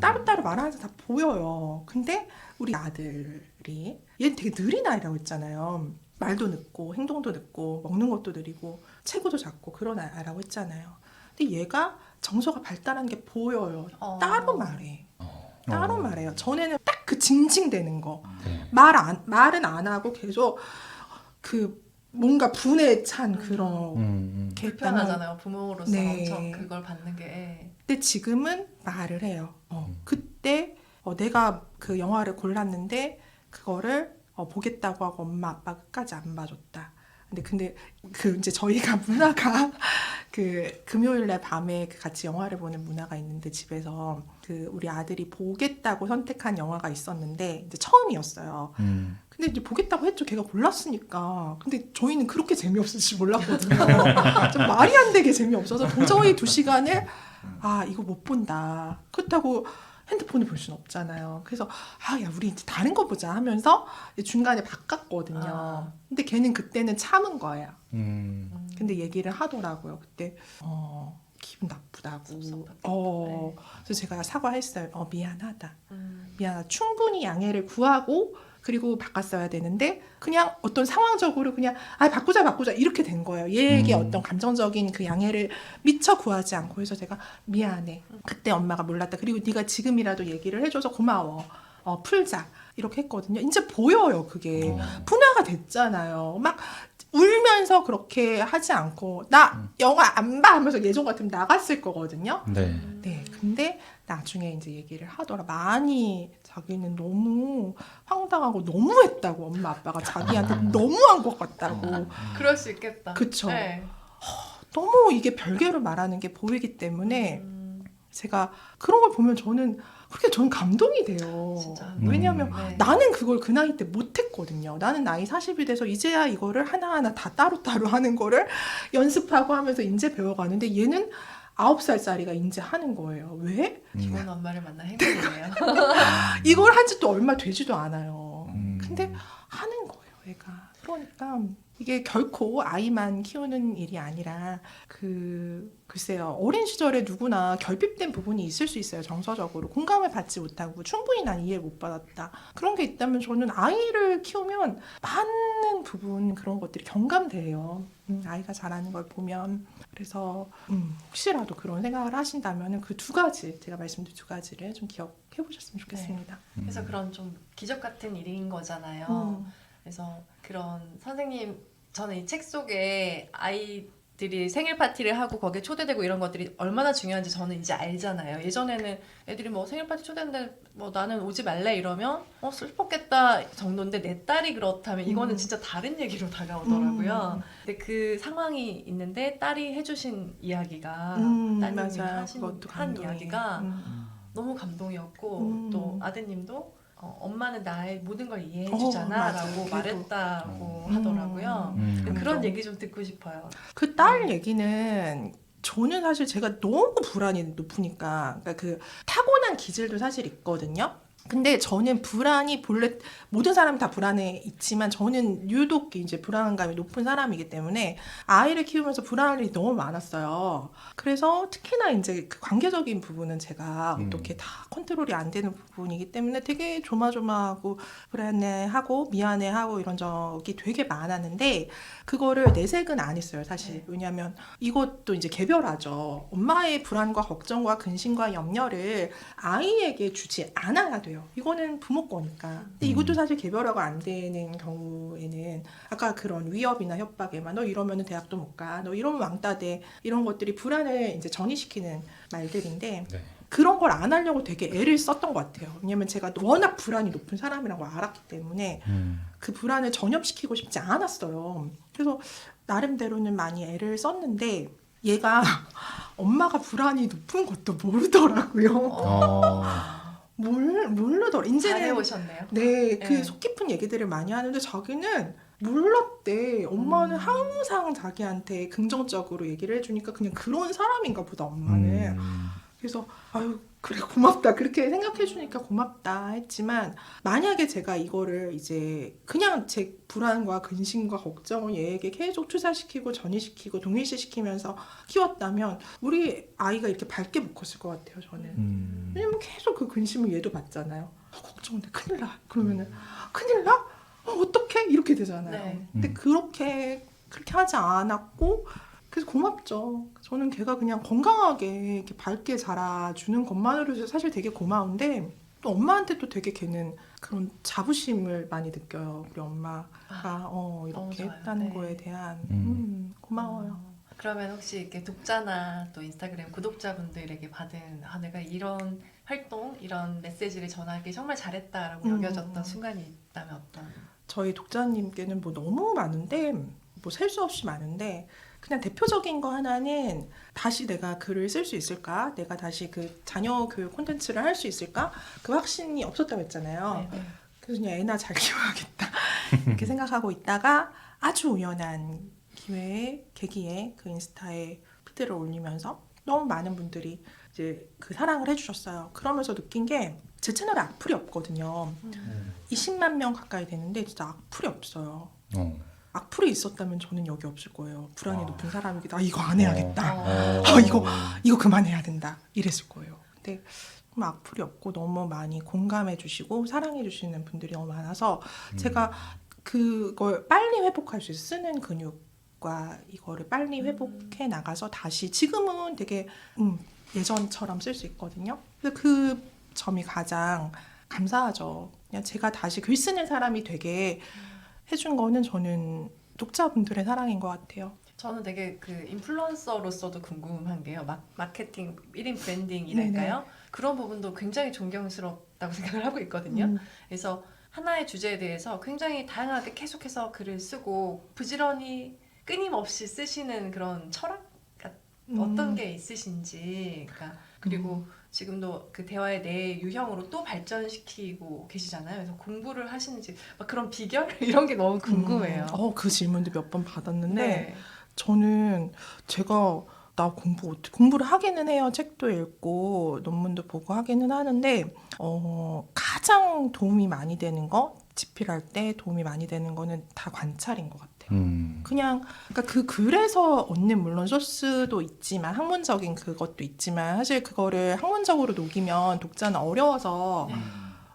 따로따로 말하는 사람 다 보여요. 근데 우리 아들이 얘는 되게 느린 아이라고 했잖아요. 말도 늦고 행동도 늦고 먹는 것도 느리고 체구도 작고 그런 아이라고 했잖아요. 근데 얘가 정서가 발달한 게 보여요. 따로 말해. 따로 말해요. 전에는 딱 그 징징대는 거. 말은 안 하고 계속 뭔가 분에 찬 그런 불편하잖아요. 부모로서 네. 엄청 그걸 받는 게. 근데 지금은 말을 해요. 그때 내가 그 영화를 골랐는데 그거를 보겠다고 하고 엄마 아빠 끝까지 안 봐줬다. 근데 이제 저희가 문화가 금요일날 밤에 같이 영화를 보는 문화가 있는데 집에서 우리 아들이 보겠다고 선택한 영화가 있었는데 이제 처음이었어요. 근데 이제 보겠다고 했죠. 걔가 골랐으니까. 근데 저희는 그렇게 재미없을 줄 몰랐거든요. 좀 말이 안 되게 재미없어서 도저히 2시간을 이거 못 본다. 그렇다고 핸드폰을 볼 수는 없잖아요. 그래서 야 우리 이제 다른 거 보자 하면서 중간에 바꿨거든요. 근데 걔는 그때는 참은 거예요. 근데 얘기를 하더라고요. 그때 기분 나쁘다고. 네. 그래서 제가 사과했어요. 미안하다. 미안하다. 충분히 양해를 구하고 그리고 바꿨어야 되는데 그냥 어떤 상황적으로 그냥 바꾸자 이렇게 된 거예요. 얘에게 어떤 감정적인 그 양해를 미처 구하지 않고. 그래서 제가 미안해. 그때 엄마가 몰랐다. 그리고 네가 지금이라도 얘기를 해줘서 고마워. 풀자. 이렇게 했거든요. 이제 보여요. 그게. 분화가 됐잖아요. 막 울면서 그렇게 하지 않고 나 영화 안 봐 하면서 예전 같으면 나갔을 거거든요. 네. 네, 근데 나중에 이제 얘기를 하더라. 많이 자기는 너무 황당하고 너무했다고 엄마 아빠가 자기한테 너무한 것 같다고. 그럴 수 있겠다. 그쵸. 네. 너무 이게 별개로 말하는 게 보이기 때문에 제가 그런 걸 보면 저는 감동이 돼요. 진짜. 왜냐하면 네. 나는 그걸 그 나이 때 못했거든요. 나는 나이 40이 돼서 이제야 이거를 하나하나 다 따로따로 하는 거를 연습하고 하면서 이제 배워가는데 얘는 9살짜리가 이제 하는 거예요. 왜? 좋은 엄마를 만나 행복이네요. 이걸 한 지 또 얼마 되지도 않아요. 근데 하는 거예요, 얘가. 그러니까 이게 결코 아이만 키우는 일이 아니라 글쎄요. 어린 시절에 누구나 결핍된 부분이 있을 수 있어요. 정서적으로. 공감을 받지 못하고 충분히 난 이해 못 받았다. 그런 게 있다면 저는 아이를 키우면 많은 부분 그런 것들이 경감돼요. 아이가 잘하는 걸 보면. 그래서 혹시라도 그런 생각을 하신다면 그 두 가지, 제가 말씀드린 두 가지를 좀 기억해 보셨으면 좋겠습니다. 그래서 그런 좀 기적 같은 일인 거잖아요. 그래서 그런 선생님, 저는 이 책 속에 아이들이 생일 파티를 하고 거기에 초대되고 이런 것들이 얼마나 중요한지 저는 이제 알잖아요. 예전에는 애들이 뭐 생일 파티 초대했는데 뭐 나는 오지 말래 이러면 슬펐겠다 정도인데 내 딸이 그렇다면 이거는 진짜 다른 얘기로 다가오더라고요. 근데 그 상황이 있는데 딸이 해주신 이야기가 따님이 한 이야기가 너무 감동이었고 또 아드님도 엄마는 나의 모든 걸 이해해주잖아 라고 말했다고 하더라고요. 그런 얘기 좀 듣고 싶어요. 그 딸 얘기는 저는 사실 제가 너무 불안이 높으니까 그러니까 그 타고난 기질도 사실 있거든요. 근데 저는 불안이 본래 모든 사람이 다 불안에 있지만 저는 유독 이제 불안감이 높은 사람이기 때문에 아이를 키우면서 불안할 일이 너무 많았어요. 그래서 특히나 이제 그 관계적인 부분은 제가 어떻게 다 컨트롤이 안 되는 부분이기 때문에 되게 조마조마하고 불안해하고 미안해하고 이런 적이 되게 많았는데 그거를 내색은 안 했어요, 사실. 왜냐하면 이것도 이제 개별하죠. 엄마의 불안과 걱정과 근심과 염려를 아이에게 주지 않아야 돼요. 이거는 부모 거니까. 근데 이것도 사실 개별화가 안 되는 경우에는 아까 그런 위협이나 협박에만 너 이러면 대학도 못 가, 너 이러면 왕따 돼, 이런 것들이 불안을 이제 전이시키는 말들인데 네. 그런 걸 안 하려고 되게 애를 썼던 것 같아요. 왜냐면 제가 워낙 불안이 높은 사람이라고 알았기 때문에 그 불안을 전염시키고 싶지 않았어요. 그래서 나름대로는 많이 애를 썼는데 얘가 엄마가 불안이 높은 것도 모르더라고요. 모르더라. 이제는 잘해오셨네요. 네, 네. 속 깊은 얘기들을 많이 하는데 자기는 몰랐대. 엄마는 항상 자기한테 긍정적으로 얘기를 해주니까 그냥 그런 사람인가 보다, 엄마는. 그래서 아유 그래 고맙다 그렇게 생각해주니까 고맙다 했지만 만약에 제가 이거를 이제 그냥 제 불안과 근심과 걱정을 얘에게 계속 투사시키고 전이시키고 동일시시키면서 키웠다면 우리 아이가 이렇게 밝게 못 컸을 것 같아요, 저는. 왜냐면 계속 그 근심을 얘도 받잖아요. 걱정돼 큰일 나 그러면은 큰일 나? 어떡해? 이렇게 되잖아요. 네. 근데 그렇게 하지 않았고 그래서 고맙죠. 저는 걔가 그냥 건강하게 이렇게 밝게 자라주는 것만으로도 사실 되게 고마운데 또 엄마한테 또 되게 걔는 그런 자부심을 많이 느껴요. 우리 엄마가 이렇게 좋아요. 했다는 네. 거에 대한 고마워요. 그러면 혹시 이렇게 독자나 또 인스타그램 구독자분들에게 받은 내가 이런 활동, 이런 메시지를 전하기 정말 잘했다라고 여겨졌던 순간이 있다면 어떤? 저희 독자님께는 뭐 너무 많은데 뭐 셀 수 없이 많은데 그냥 대표적인 거 하나는 다시 내가 글을 쓸 수 있을까? 내가 다시 그 자녀 교육 콘텐츠를 할 수 있을까? 그 확신이 없었다고 했잖아요. 네. 그래서 그냥 애나 잘 키워야겠다 이렇게 생각하고 있다가 아주 우연한 기회에 계기에 그 인스타에 피드를 올리면서 너무 많은 분들이 이제 그 사랑을 해주셨어요. 그러면서 느낀 게 제 채널에 악플이 없거든요. 20만 명 가까이 되는데 진짜 악플이 없어요. 악플이 있었다면 저는 여기 없을 거예요. 불안이 높은 사람이기도 이거 안 해야겠다. 이거 그만해야 된다. 이랬을 거예요. 근데 악플이 없고 너무 많이 공감해 주시고 사랑해 주시는 분들이 너무 많아서 제가 그걸 빨리 회복할 수 있어요. 쓰는 근육과 이거를 빨리 회복해 나가서 다시 지금은 되게 예전처럼 쓸 수 있거든요. 그래서 그 점이 가장 감사하죠. 그냥 제가 다시 글 쓰는 사람이 되게 해준 거는 저는 독자분들의 사랑인 것 같아요. 저는 되게 그 인플루언서로서도 궁금한 게요. 마케팅 1인 브랜딩이랄까요? 네네. 그런 부분도 굉장히 존경스럽다고 생각을 하고 있거든요. 그래서 하나의 주제에 대해서 굉장히 다양하게 계속해서 글을 쓰고 부지런히 끊임없이 쓰시는 그런 철학? 어떤 게 있으신지, 그리고 지금도 그 대화의 내 유형으로 또 발전시키고 계시잖아요. 그래서 공부를 하시는지 막 그런 비결 이런 게 너무 궁금해요. 그 질문도 몇 번 받았는데 네. 저는 제가 나 공부를 하기는 해요. 책도 읽고 논문도 보고 하기는 하는데 가장 도움이 많이 되는 거, 집필할 때 도움이 많이 되는 거는 다 관찰인 것 같아요. 그러니까 그 글에서 얻는 물론 소스도 있지만 학문적인 그것도 있지만 사실 그거를 학문적으로 녹이면 독자는 어려워서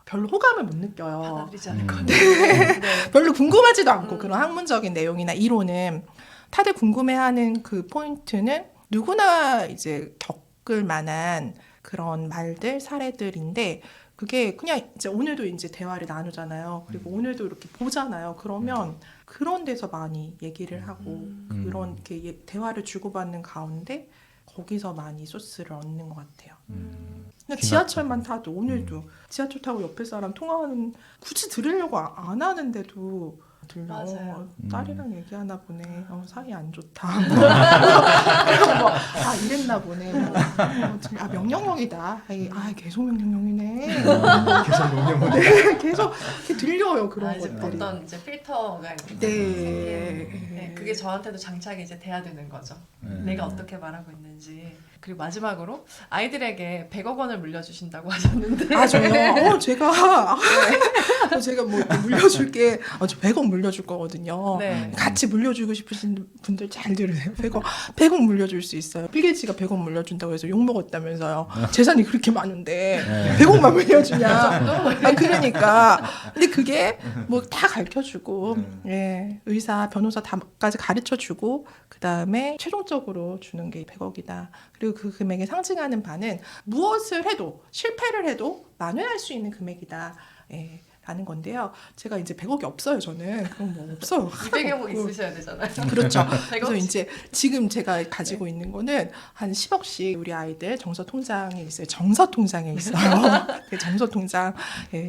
별로 호감을 못 느껴요. 받아들이지 않을 것 같아요. 네. 별로 궁금하지도 않고 그런 학문적인 내용이나 이론은 다들 궁금해하는 그 포인트는 누구나 이제 겪을 만한 그런 말들, 사례들인데 그게 그냥 이제 오늘도 이제 대화를 나누잖아요. 그리고 오늘도 이렇게 보잖아요. 그러면 그런 데서 많이 얘기를 하고 그런 이렇게 대화를 주고받는 가운데 거기서 많이 소스를 얻는 것 같아요. 그냥 지하철만 타도 오늘도 지하철 타고 옆에 사람 통화하는 굳이 들으려고 안 하는데도 들려. 맞아요. 딸이랑 얘기하나 보네. 사이 안 좋다. 이랬나 보네. 명령형이다. 계속 명령형이네. 계속 명령을 계속 이렇게 들려요 그런 이제 것들이. 어떤 이제 필터가 이렇게 네. 그게 저한테도 장착이 이제 돼야 되는 거죠. 내가 어떻게 말하고 있는지. 그리고 마지막으로 아이들에게 100억 원을 물려주신다고 하셨는데. 저요? 제가 뭐 이렇게 물려줄게. 저 100억 물려줄 거거든요. 네. 같이 물려주고 싶으신 분들 잘 들으세요. 100억 물려줄 수 있어요. 빌 게이츠가 100억 물려준다고 해서 욕먹었다면서요. 재산이 그렇게 많은데 100억만 물려주냐. 그러니까. 근데 그게 뭐 다 가르쳐주고 의사, 변호사 다까지 가르쳐주고 그 다음에 최종적으로 주는 게 100억이다. 그리고 그 금액에 상징하는 바는 무엇을 해도 실패를 해도 만회할 수 있는 금액이다. 라는 건데요. 제가 이제 100억이 없어요. 저는 그럼 뭐 없어요. 200억 있으셔야 되잖아요. 그렇죠. 100억? 그래서 이제 지금 제가 가지고 있는 거는 한 10억씩 우리 아이들 정서 통장에 있어요. 정서 통장에 있어요. 그 정서 통장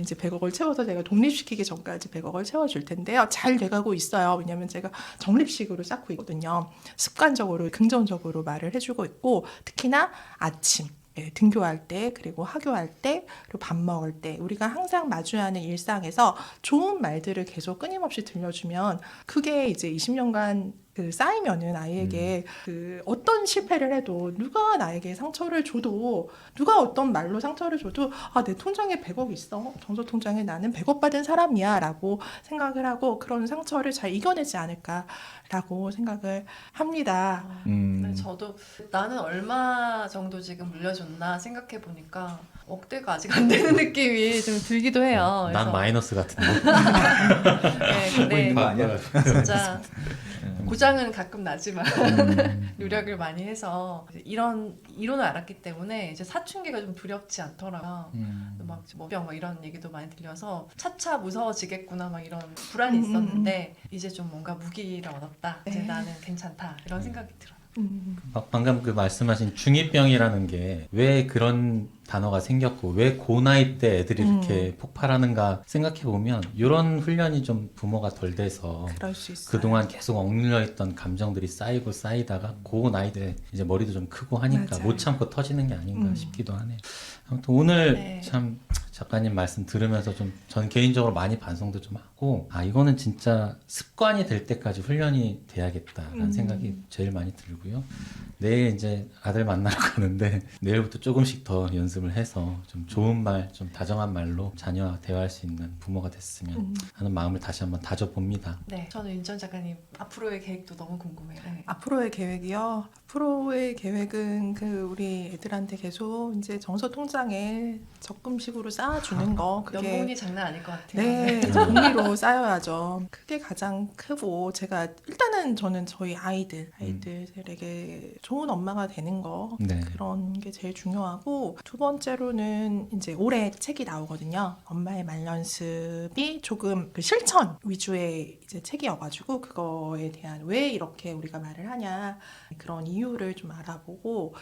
이제 100억을 채워서 제가 독립시키기 전까지 100억을 채워줄 텐데요. 잘 돼가고 있어요. 왜냐하면 제가 적립식으로 쌓고 있거든요. 습관적으로 긍정적으로 말을 해주고 있고 특히나 아침. 등교할 때 그리고 하교할 때 그리고 밥 먹을 때 우리가 항상 마주하는 일상에서 좋은 말들을 계속 끊임없이 들려주면 그게 이제 20년간 쌓이면은 아이에게 어떤 실패를 해도 누가 나에게 상처를 줘도 누가 어떤 말로 상처를 줘도 내 통장에 100억 있어. 정서 통장에 나는 100억 받은 사람이야 라고 생각을 하고 그런 상처를 잘 이겨내지 않을까라고 생각을 합니다. 네, 저도 나는 얼마 정도 지금 물려줬나 생각해 보니까 억대가 아직 안 되는 느낌이 좀 들기도 해요. 난 마이너스 같은데. 근데 거 아니야? 진짜 고장은 가끔 나지만 노력을 많이 해서 이런 이론을 알았기 때문에 이제 사춘기가 좀 두렵지 않더라고요. 막 병 이런 얘기도 많이 들려서 차차 무서워지겠구나 막 이런 불안이 있었는데 이제 좀 뭔가 무기를 얻었다. 이제 나는 괜찮다 이런 생각이 들어요. 방금 그 말씀하신 중2병이라는 게 왜 그런 단어가 생겼고 왜 그 나이 때 애들이 이렇게 폭발하는가 생각해 보면 이런 훈련이 좀 부모가 덜 돼서 그럴 수 있어요. 그동안 계속 억눌려 있던 감정들이 쌓이고 쌓이다가 그 나이 때 이제 머리도 좀 크고 하니까 맞아요. 못 참고 터지는 게 아닌가 싶기도 하네요. 아무튼 오늘 네. 참 작가님 말씀 들으면서 좀 전 개인적으로 많이 반성도 좀 하고 이거는 진짜 습관이 될 때까지 훈련이 돼야겠다라는 생각이 제일 많이 들고요. 내일 이제 아들 만나러 가는데 내일부터 조금씩 더 연습을 해서 좀 좋은 말, 좀 다정한 말로 자녀와 대화할 수 있는 부모가 됐으면 하는 마음을 다시 한번 다져봅니다. 네, 저는 윤정 작가님 앞으로의 계획도 너무 궁금해요. 네. 앞으로의 계획이요. 앞으로의 계획은 우리 애들한테 계속 이제 정서 통장에 적금식으로 쌓아주는 거. 그게 연봉이 장난 아닐 것 같아요. 네, 복리로 쌓여야죠. 그게 가장 크고 제가 일단은 저는 저희 아이들에게 좋은 엄마가 되는 거 네. 그런 게 제일 중요하고 두 번째로는 이제 올해 책이 나오거든요. 엄마의 말연습이 조금 그 실천 위주의 이제 책이어가지고 그거에 대한 왜 이렇게 우리가 말을 하냐 그런 이유를 좀 알아보고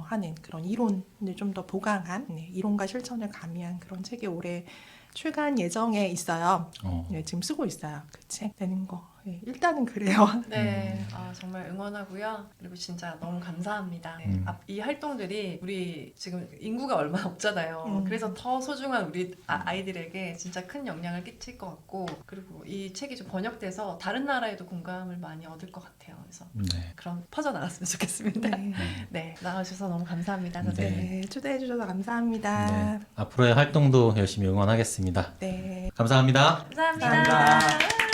하는 그런 이론을 좀 더 보강한 이론과 실천을 가미한 그런 책이 올해 출간 예정에 있어요. 네, 지금 쓰고 있어요. 그 책 내는 거. 네, 일단은 그래요. 네, 정말 응원하고요. 그리고 진짜 너무 감사합니다. 네, 이 활동들이 우리 지금 인구가 얼마 없잖아요. 그래서 더 소중한 우리 아이들에게 진짜 큰 영향을 끼칠 것 같고, 그리고 이 책이 좀 번역돼서 다른 나라에도 공감을 많이 얻을 것 같아요. 그래서 네. 그런 퍼져 나갔으면 좋겠습니다. 네. 네, 나와주셔서 너무 감사합니다, 선생님. 네, 초대해 주셔서 감사합니다. 네. 앞으로의 활동도 열심히 응원하겠습니다. 네. 감사합니다. 감사합니다.